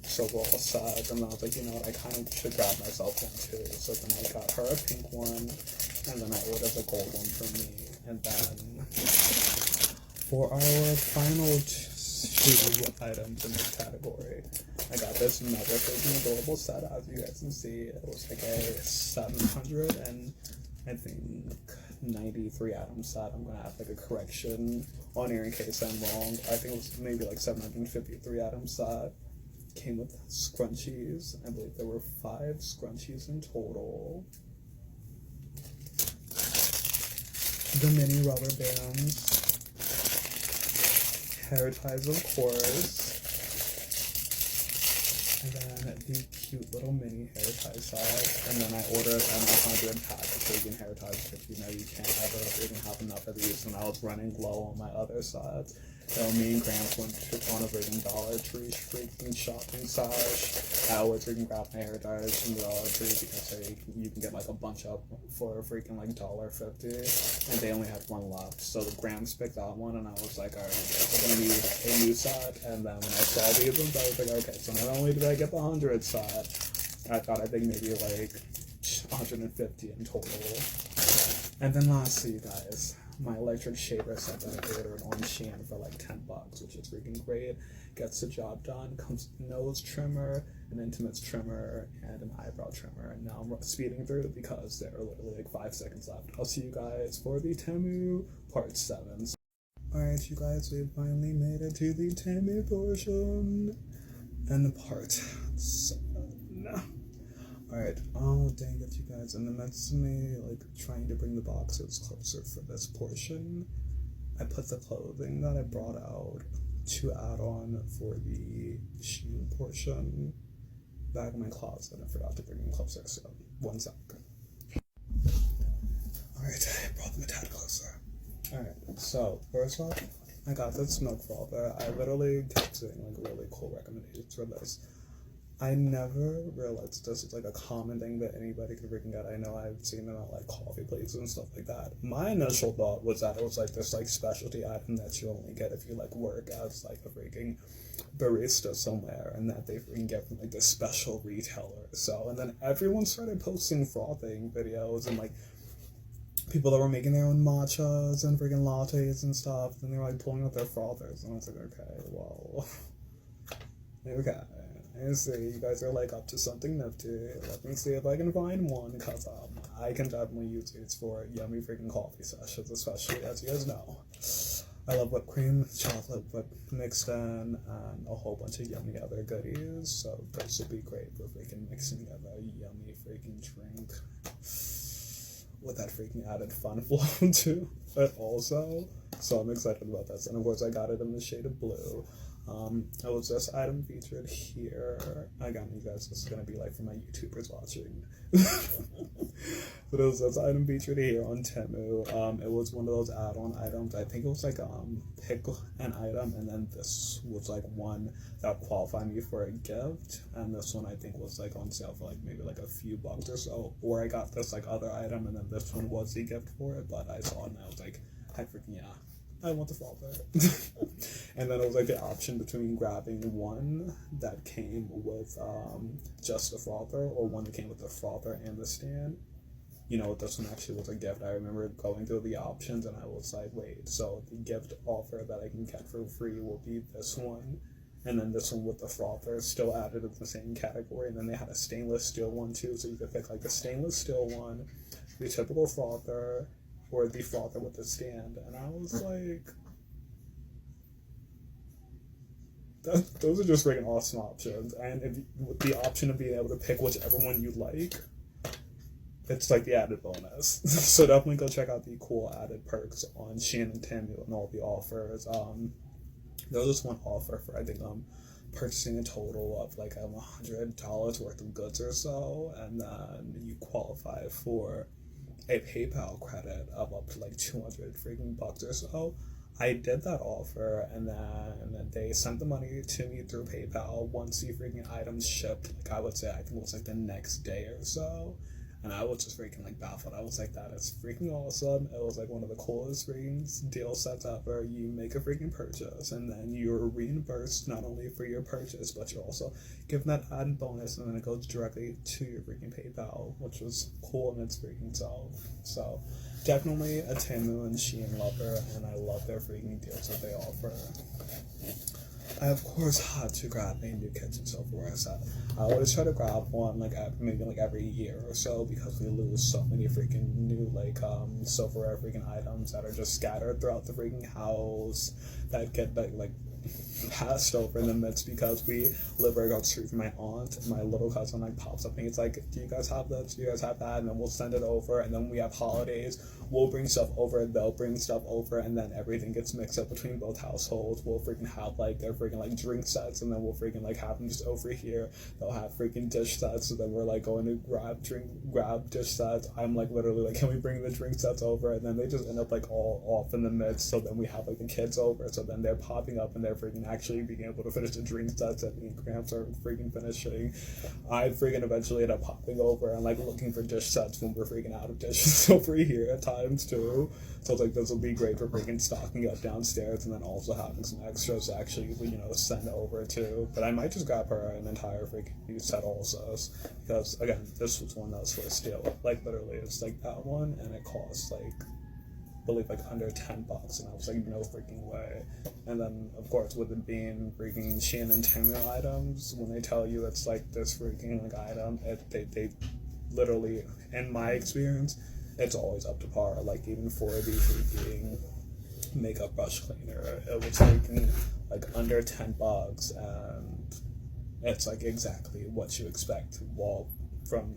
so we're all set, and then I was like, you know what, I kind of should grab myself one too, so then I got her a pink one, and then I ordered a gold one for me, and then for our final 2 items in this category, I got this mega freaking adorable set. As you guys can see, it was like a 700 and I think 93 item set. I'm gonna have like a correction on here in case I'm wrong. I think it was maybe like 753 item set. Came with scrunchies. I believe there were 5 scrunchies in total. The mini rubber bands. Hair ties, of course, and then the cute little mini hair tie set, and then I ordered an 100 pack of freaking hair ties because you know you can't ever freaking have enough of these, and I was running low on my other sets. So me and Gramps went on a freaking Dollar Tree freaking shopping sesh. I always freaking grab my hair ties from the Dollar Tree because you can get like a bunch up for freaking like $1.50, and they only had one left. So the Gramps picked that one, and I was like, alright, I'm gonna need a new set. And then when I saw these ones, I was like, okay, so not only did I get the 100 set, I think maybe like 150 in total. And then lastly, you guys, my electric shaver set that I ordered on Shein for like $10, which is freaking great. Gets the job done. Comes with a nose trimmer, an intimates trimmer, and an eyebrow trimmer. And now I'm speeding through because there are literally like 5 seconds left. I'll see you guys for the Temu part 7. Alright, you guys, we finally made it to the Temu portion and part 7. Alright, oh dang it, you guys, in the midst of me like trying to bring the boxes closer for this portion, I put the clothing that I brought out to add on for the Shein portion back in my closet. I forgot to bring them closer, so 1 sec. Alright, I brought them a tad closer. Alright, so first off, I got this milk frother. I literally kept seeing like really cool recommendations for this. I never realized this is like a common thing that anybody could freaking get. I know I've seen them at like coffee places and stuff like that. My initial thought was that it was like this like specialty item that you only get if you like work as like a freaking barista somewhere, and that they freaking get from like this special retailer. So, and then everyone started posting frothing videos and like people that were making their own matchas and freaking lattes and stuff, and they were like pulling out their frothers, and I was like, okay, well, okay. I see you guys are like up to something nifty. Let me see if I can find one, because I can definitely use these for yummy freaking coffee sessions, especially as you guys know. I love whipped cream, chocolate mixed in, and a whole bunch of yummy other goodies, so this would be great for freaking mixing together a yummy freaking drink with that freaking added fun flow too, but also, so I'm excited about this, and of course I got it in the shade of blue. It was this item featured here. Again, you guys, this is gonna be like for my YouTubers watching. But it was this item featured here on Temu. It was one of those add-on items. I think it was like pick an item, and then this was like one that qualified me for a gift, and this one I think was like on sale for like maybe like a few bucks or so. Or I got this like other item, and then this one was the gift for it. But I saw it and I was like, heck freaking yeah, I want the frother. And then it was like the option between grabbing one that came with just the frother, or one that came with the frother and the stand. You know, this one actually was a gift. I remember going through the options and I was like, wait, so the gift offer that I can get for free will be this one, and then this one with the frother still added in the same category. And then they had a stainless steel one too, so you could pick like the stainless steel one, the typical frother, or the frother with the stand. And I was like, those are just freaking awesome options. And if with the option of being able to pick whichever one you like, it's like the added bonus. So definitely go check out the cool added perks on Shein and Temu and all the offers. There was this one offer for I think purchasing a total of like $100 worth of goods or so, and then you qualify for a PayPal credit of up to like 200 freaking bucks or so. I did that offer, and then they sent the money to me through PayPal once the freaking items shipped. Like I would say, I think it was like the next day or so. And I was just freaking like baffled. I was like, that is freaking awesome. It was like one of the coolest freaking deal sets ever. You make a freaking purchase, and then you're reimbursed not only for your purchase, but you're also given that added bonus, and then it goes directly to your freaking PayPal, which was cool in its freaking self. So definitely a Temu and Shein lover, and I love their freaking deals that they offer. I of course had to grab a new kitchen silverware set. I always try to grab one like maybe like every year or so, because we lose so many freaking new like silverware freaking items that are just scattered throughout the freaking house, that get like passed over in the midst because we live right across the street from my aunt. And my little cousin like pops up and he's like, do you guys have this? Do you guys have that? And then we'll send it over, and then we have holidays, we'll bring stuff over, they'll bring stuff over, and then everything gets mixed up between both households. We'll freaking have like their freaking like drink sets, and then we'll freaking like have them just over here. They'll have freaking dish sets, so then we're like going to grab dish sets. I'm like literally like, can we bring the drink sets over? And then they just end up like all off in the midst. So then we have like the kids over, so then they're popping up and they're freaking actually being able to finish the drink sets that me and Gramps are freaking finishing. I freaking eventually end up popping over and like looking for dish sets when we're freaking out of dishes over here at times too. So it's like, this will be great for freaking stocking up downstairs, and then also having some extras to actually, you know, send over too. But I might just grab her an entire freaking new set also, because again, this was one that was for a steal. Like literally it's like that one, and it costs like believe like under $10, and I was like, no freaking way. And then of course with it being freaking Shein and Temu items, when they tell you it's like this freaking like item, they literally, in my experience, it's always up to par. Like even for the freaking makeup brush cleaner, it was freaking like under $10, and it's like exactly what you expect from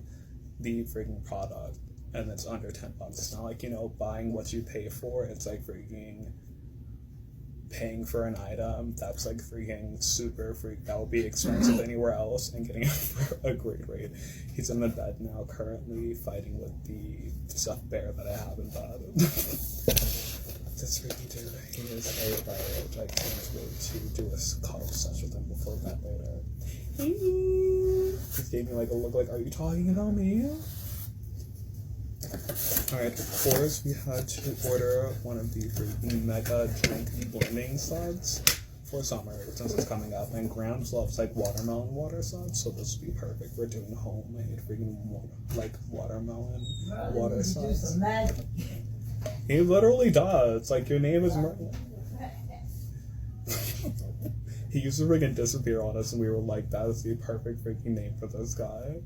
the freaking product, and it's under $10. It's not like, you know, buying what you pay for. It's like freaking paying for an item that's like freaking super that would be expensive anywhere else, and getting it for a great rate. He's in the bed now, currently fighting with the stuffed bear that I have in bed. This freaking dude, he is a riot. I can't wait to do a cuddle session with him before bed later. He gave me like a look like, are you talking about me? Alright, of course we had to order one of the freaking mega drink blending suds for summer since it's coming up, and Grams loves like watermelon water suds, so this would be perfect for doing homemade freaking like watermelon water suds. He literally does. Like, your name is He used to freaking disappear on us, and we were like, that is the perfect freaking name for this guy.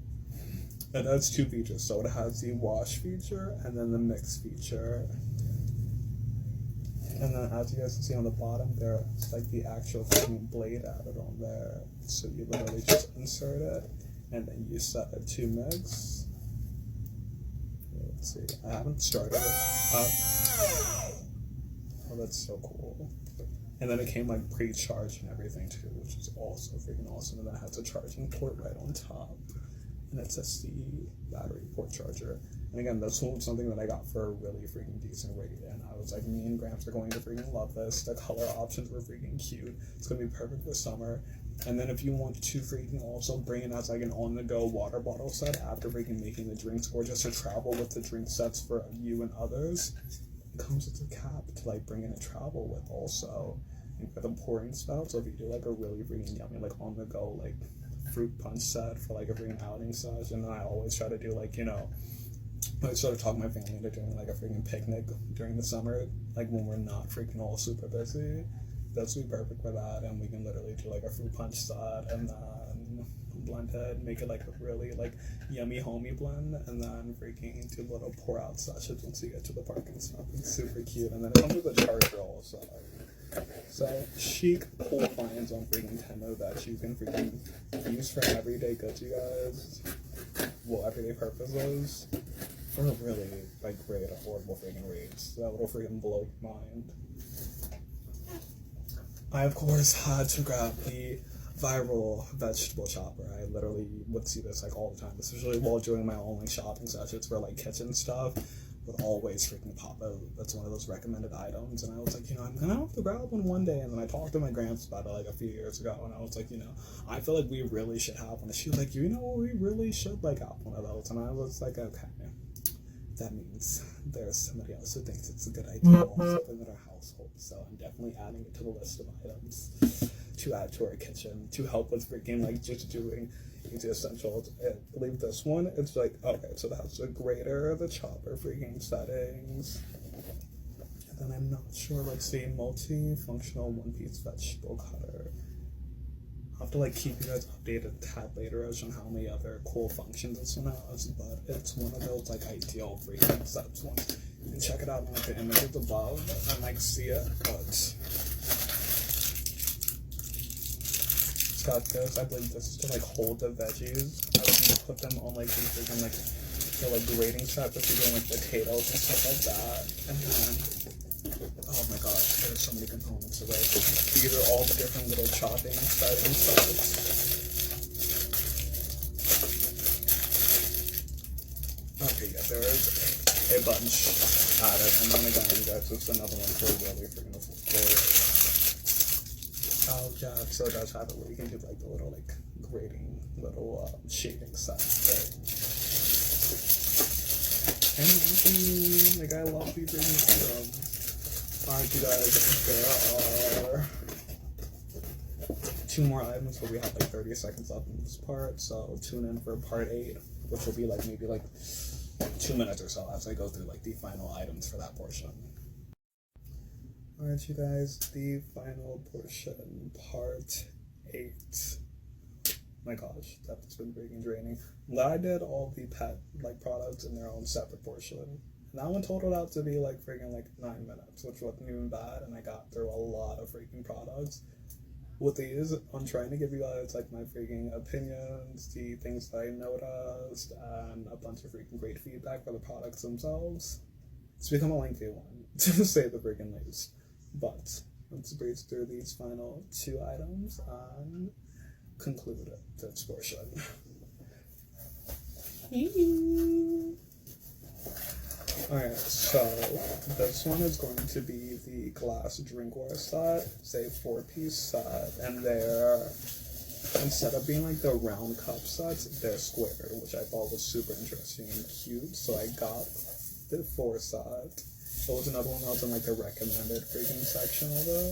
It has two features, so it has the wash feature and then the mix feature. And then as you guys can see on the bottom, there's like the actual freaking blade added on there. So you literally just insert it, and then you set it to mix. Let's see, I haven't started it up. Oh, that's so cool. And then it came like pre-charged and everything too, which is also freaking awesome. And then it has a charging port right on top. And it's a C battery port charger. And again, this one was something that I got for a really freaking decent rate. And I was like, me and Gramps are going to freaking love this. The color options were freaking cute. It's going to be perfect for summer. And then if you want to freaking also bring it as like an on-the-go water bottle set after freaking making the drinks, or just to travel with the drink sets for you and others, it comes with a cap to like bring in and travel with also. And for the pouring spout, so if you do like a really freaking yummy like on-the-go like fruit punch set for like a freaking outing session, and I always try to do like, you know, I sort of talk my family into doing like a freaking picnic during the summer, like when we're not freaking all super busy. This would be perfect for that, and we can literally do like a fruit punch set and then blend it, make it like a really like yummy homey blend, and then freaking do little pour out sessions once you get to the park and stuff. It's super cute, and then it comes with a charger also. So chic cool finds on freaking Temu that you can freaking use for everyday goods, you guys. Well, everyday purposes. For really like great affordable freaking rates. That will freaking blow your mind. I of course had to grab the viral vegetable chopper. I literally would see this like all the time, especially while doing my own like shopping sessions for like kitchen stuff. Would always freaking pop out. That's one of those recommended items, and I was like, you know, I'm gonna have to grab one day. And then I talked to my Gramps about it like a few years ago, and I was like, you know, I feel like we really should have one. And she was like, you know what, we really should like have one of those. And I was like, okay, that means there's somebody else who thinks it's a good idea also in our household. So I'm definitely adding it to the list of items to add to our kitchen to help with freaking like just doing easy essentials. I believe this one, it's like, okay, so that's the grater, the chopper freaking settings. And then I'm not sure, let's see, multi-functional one-piece vegetable cutter. I'll have to like keep you guys updated a tad later as on how many other cool functions this one has, but it's one of those like ideal freaking sets ones. You can check it out in like the images above and like see it, but got this. I believe this is to like hold the veggies. I was gonna put them on like these freaking like the like grating set if you're doing like potatoes and stuff like that. And then oh my gosh, there's so many components of it. These are all the different little chopping setting sets. Okay, yeah, there is a bunch added, and then again, guys, it's another one for really freaking affordable. Oh yeah, so it does have it where you can do like the little like grating little shaping set thing. And like I love these items. Alright you guys, there are 2 more items, but we have like 30 seconds left in this part, so tune in for part 8, which will be like maybe like 2 minutes or so as I go through like the final items for that portion. Alright, you guys, the final portion, part 8. My gosh, that's been freaking draining. I'm glad I did all the pet like products in their own separate portion. And that one totaled out to be like freaking like 9 minutes, which wasn't even bad, and I got through a lot of freaking products. With these, I'm trying to give you guys like my freaking opinions, the things that I noticed, and a bunch of freaking great feedback for the products themselves. It's become a lengthy one, to say the freaking least. But let's breeze through these final 2 items and conclude this portion. Alright, so this one is going to be the glass drinkware set. It's a 4-piece set, and they're, instead of being like the round cup sets, they're square, which I thought was super interesting and cute. So I got the 4 set. There was another one that was in like the recommended freaking section of it,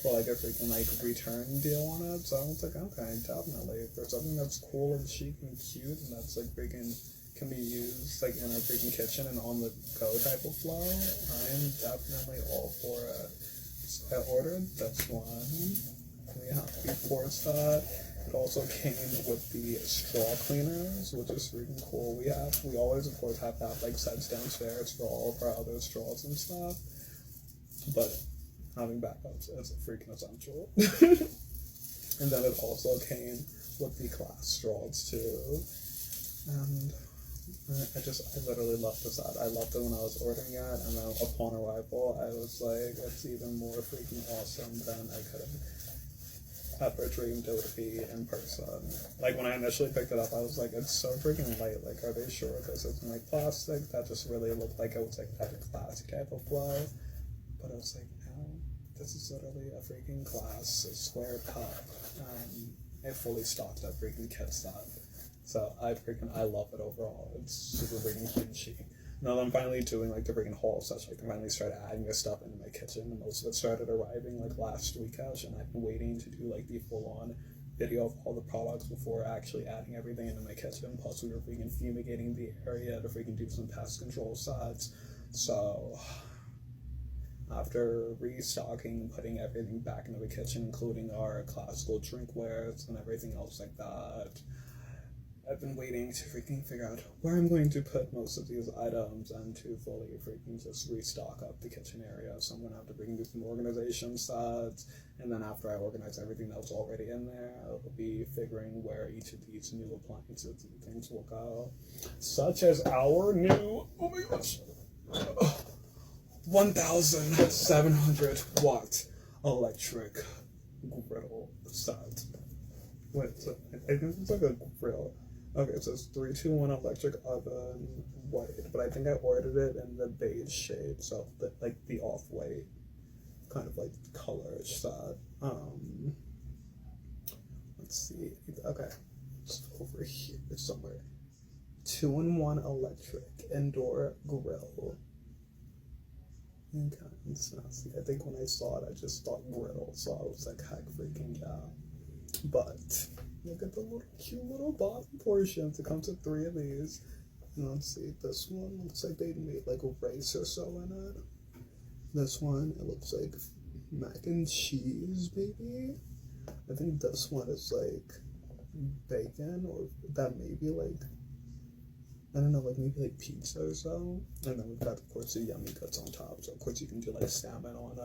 for like a freaking like return deal on it. So I was like, okay, definitely. If there's something that's cool and chic and cute and that's like freaking can be used like in a freaking kitchen and on the go type of flow, I am definitely all for it. So I ordered this one. We have the 4 set. It also came with the straw cleaners, which is freaking cool. We always of course have that like sets downstairs for all of our other straws and stuff. But having backups is a freaking essential. And then it also came with the glass straws too. And I literally loved the set. I loved it when I was ordering it, and then upon arrival, I was like, it's even more freaking awesome than I could have ever dreamed it would be in person. Like when I initially picked it up, I was like, it's so freaking light. Like, are they sure this isn't like plastic? That just really looked like it was like that classy type of flow. But I was like, no, this is literally a freaking glass, a square cup. It fully stocked that freaking kit set. So I love it overall. It's super freaking cute and chic. Now that I'm finally doing like the freaking haul session, I can finally start adding this stuff into my kitchen. And most of it started arriving like last weekish, and I've been waiting to do like the full-on video of all the products before actually adding everything into my kitchen. Plus we were freaking fumigating the area to freaking do some pest control sets. So after restocking, putting everything back into the kitchen, including our classical drinkwares and everything else like that, I've been waiting to freaking figure out where I'm going to put most of these items and to fully freaking just restock up the kitchen area. So I'm going to have to bring do some organization sets, and then after I organize everything that was already in there, I'll be figuring where each of these new appliances and things will go. Such as our new, oh my gosh, 1,700 watt electric griddle set. Wait, so I think it's like a grill. Okay, it says 321 electric oven, white, but I think I ordered it in the beige shade, so like the off-white kind of like color set. Let's see. Okay, it's over here somewhere. 2-in-1 electric indoor grill. Okay, it's not see. I think when I saw it, I just thought griddle, so I was like, heck freaking yeah. But look at the little cute little bottom portions. It comes with 3 of these. And let's see, this one looks like they made like a rice or so in it. This one, it looks like mac and cheese, maybe. I think this one is like bacon, or that may be like, I don't know, like maybe like pizza or so. And then we've got, of course, the yummy cuts on top. So, of course, you can do like salmon on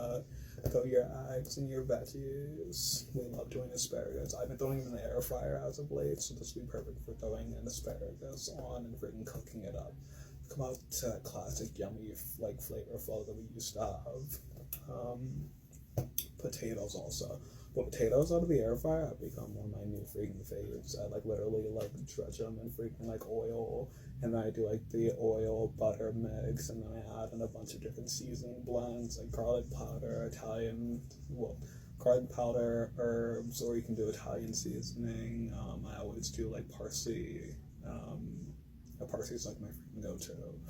throw your eggs and your veggies. We love doing asparagus. I've been throwing them in the air fryer as of late, so this would be perfect for throwing an asparagus on and freaking cooking it up. Come out to that classic yummy like flavor flow that we used to have. Potatoes also. But potatoes out of the air fryer have become one of my new freaking faves. I like literally like dredge them in freaking like oil, and then I do like the oil butter mix, and then I add in a bunch of different seasoning blends like garlic powder, garlic powder, herbs, or you can do Italian seasoning. I always do like parsley. Parsley is like my freaking go-to.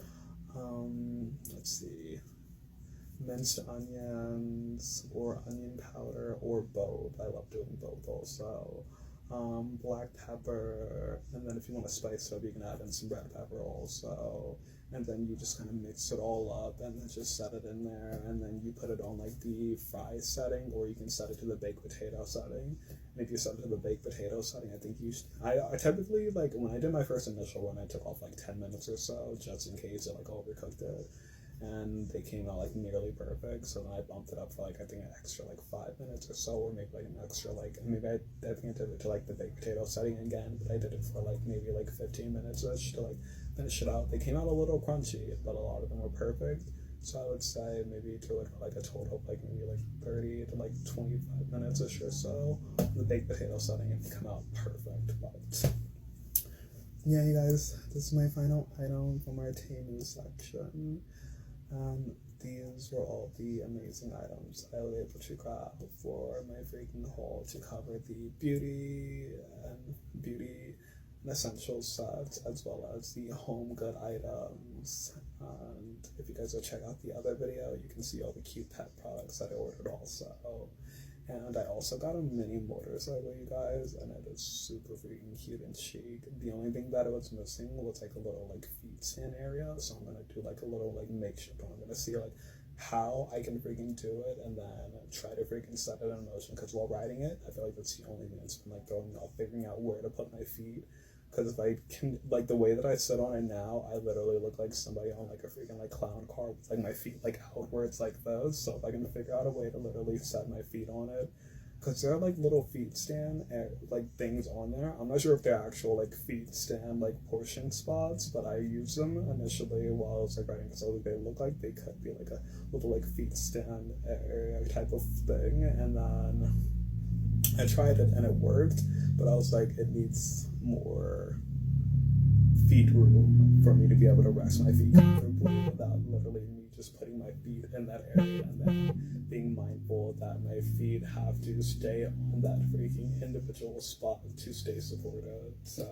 Let's see. Minced onions or onion powder or both. I love doing both also. Black pepper, and then if you want to spice it up, you can add in some red pepper also. and then you just kind of mix it all up and then just set it in there, and then you put it on like the fry setting, or you can set it to the baked potato setting. And if you set it to the baked potato setting, I think I typically, like, when I did my first initial one, I took off like 10 minutes or so just in case it like overcooked it, and they came out like nearly perfect. So then I bumped it up for like, I think an extra like 5 minutes or so, or maybe like an extra like, maybe I think I did it to like the baked potato setting again, but I did it for like maybe like 15 minutes ish to like finish it out. They came out a little crunchy, but a lot of them were perfect. So I would say maybe do it for like a total of like maybe like 30 to like 25 minutes ish or so, the baked potato setting, and come out perfect. But yeah, you guys, this is my final item from our Temu section. These were all the amazing items I was able to grab for my freaking haul to cover the beauty and essentials sets, as well as the home good items. And if you guys go check out the other video, you can see all the cute pet products that I ordered also. And I also got a mini motorcycle, you guys, and it is super freaking cute and chic. The only thing that it was missing was like a little like feet stand area, so I'm gonna do like a little like makeshift one. I'm gonna see like how I can freaking do it, and then try to freaking set it in motion, because while riding it, I feel like that's the only thing that's been like throwing me off, figuring out where to put my feet. Because if I can, like, the way that I sit on it now, I literally look like somebody on like a freaking like clown car with like my feet like outwards like those. So if I can figure out a way to literally set my feet on it, because there are like little feet stand like things on there. I'm not sure if they're actual like feet stand like portion spots, but I used them initially while I was like riding, so they look like they could be like a little like feet stand area type of thing. And then I tried it and it worked, but I was like, it needs more feet room for me to be able to rest my feet comfortably without literally me just putting my feet in that area, and then being mindful that my feet have to stay on that freaking individual spot to stay supported. So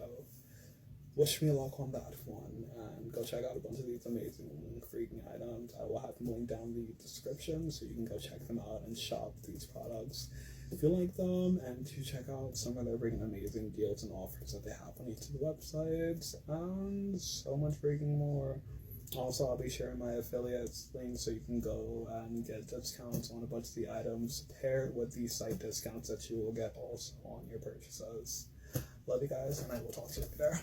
wish me luck on that one, and go check out a bunch of these amazing freaking items. I will have them linked down in the description, so you can go check them out and shop these products if you like them, and to check out some of their freaking amazing deals and offers that they have on each of the websites, and so much freaking more. Also, I'll be sharing my affiliates link, so you can go and get discounts on a bunch of the items paired with the site discounts that you will get also on your purchases. Love you guys, and I will talk to you later.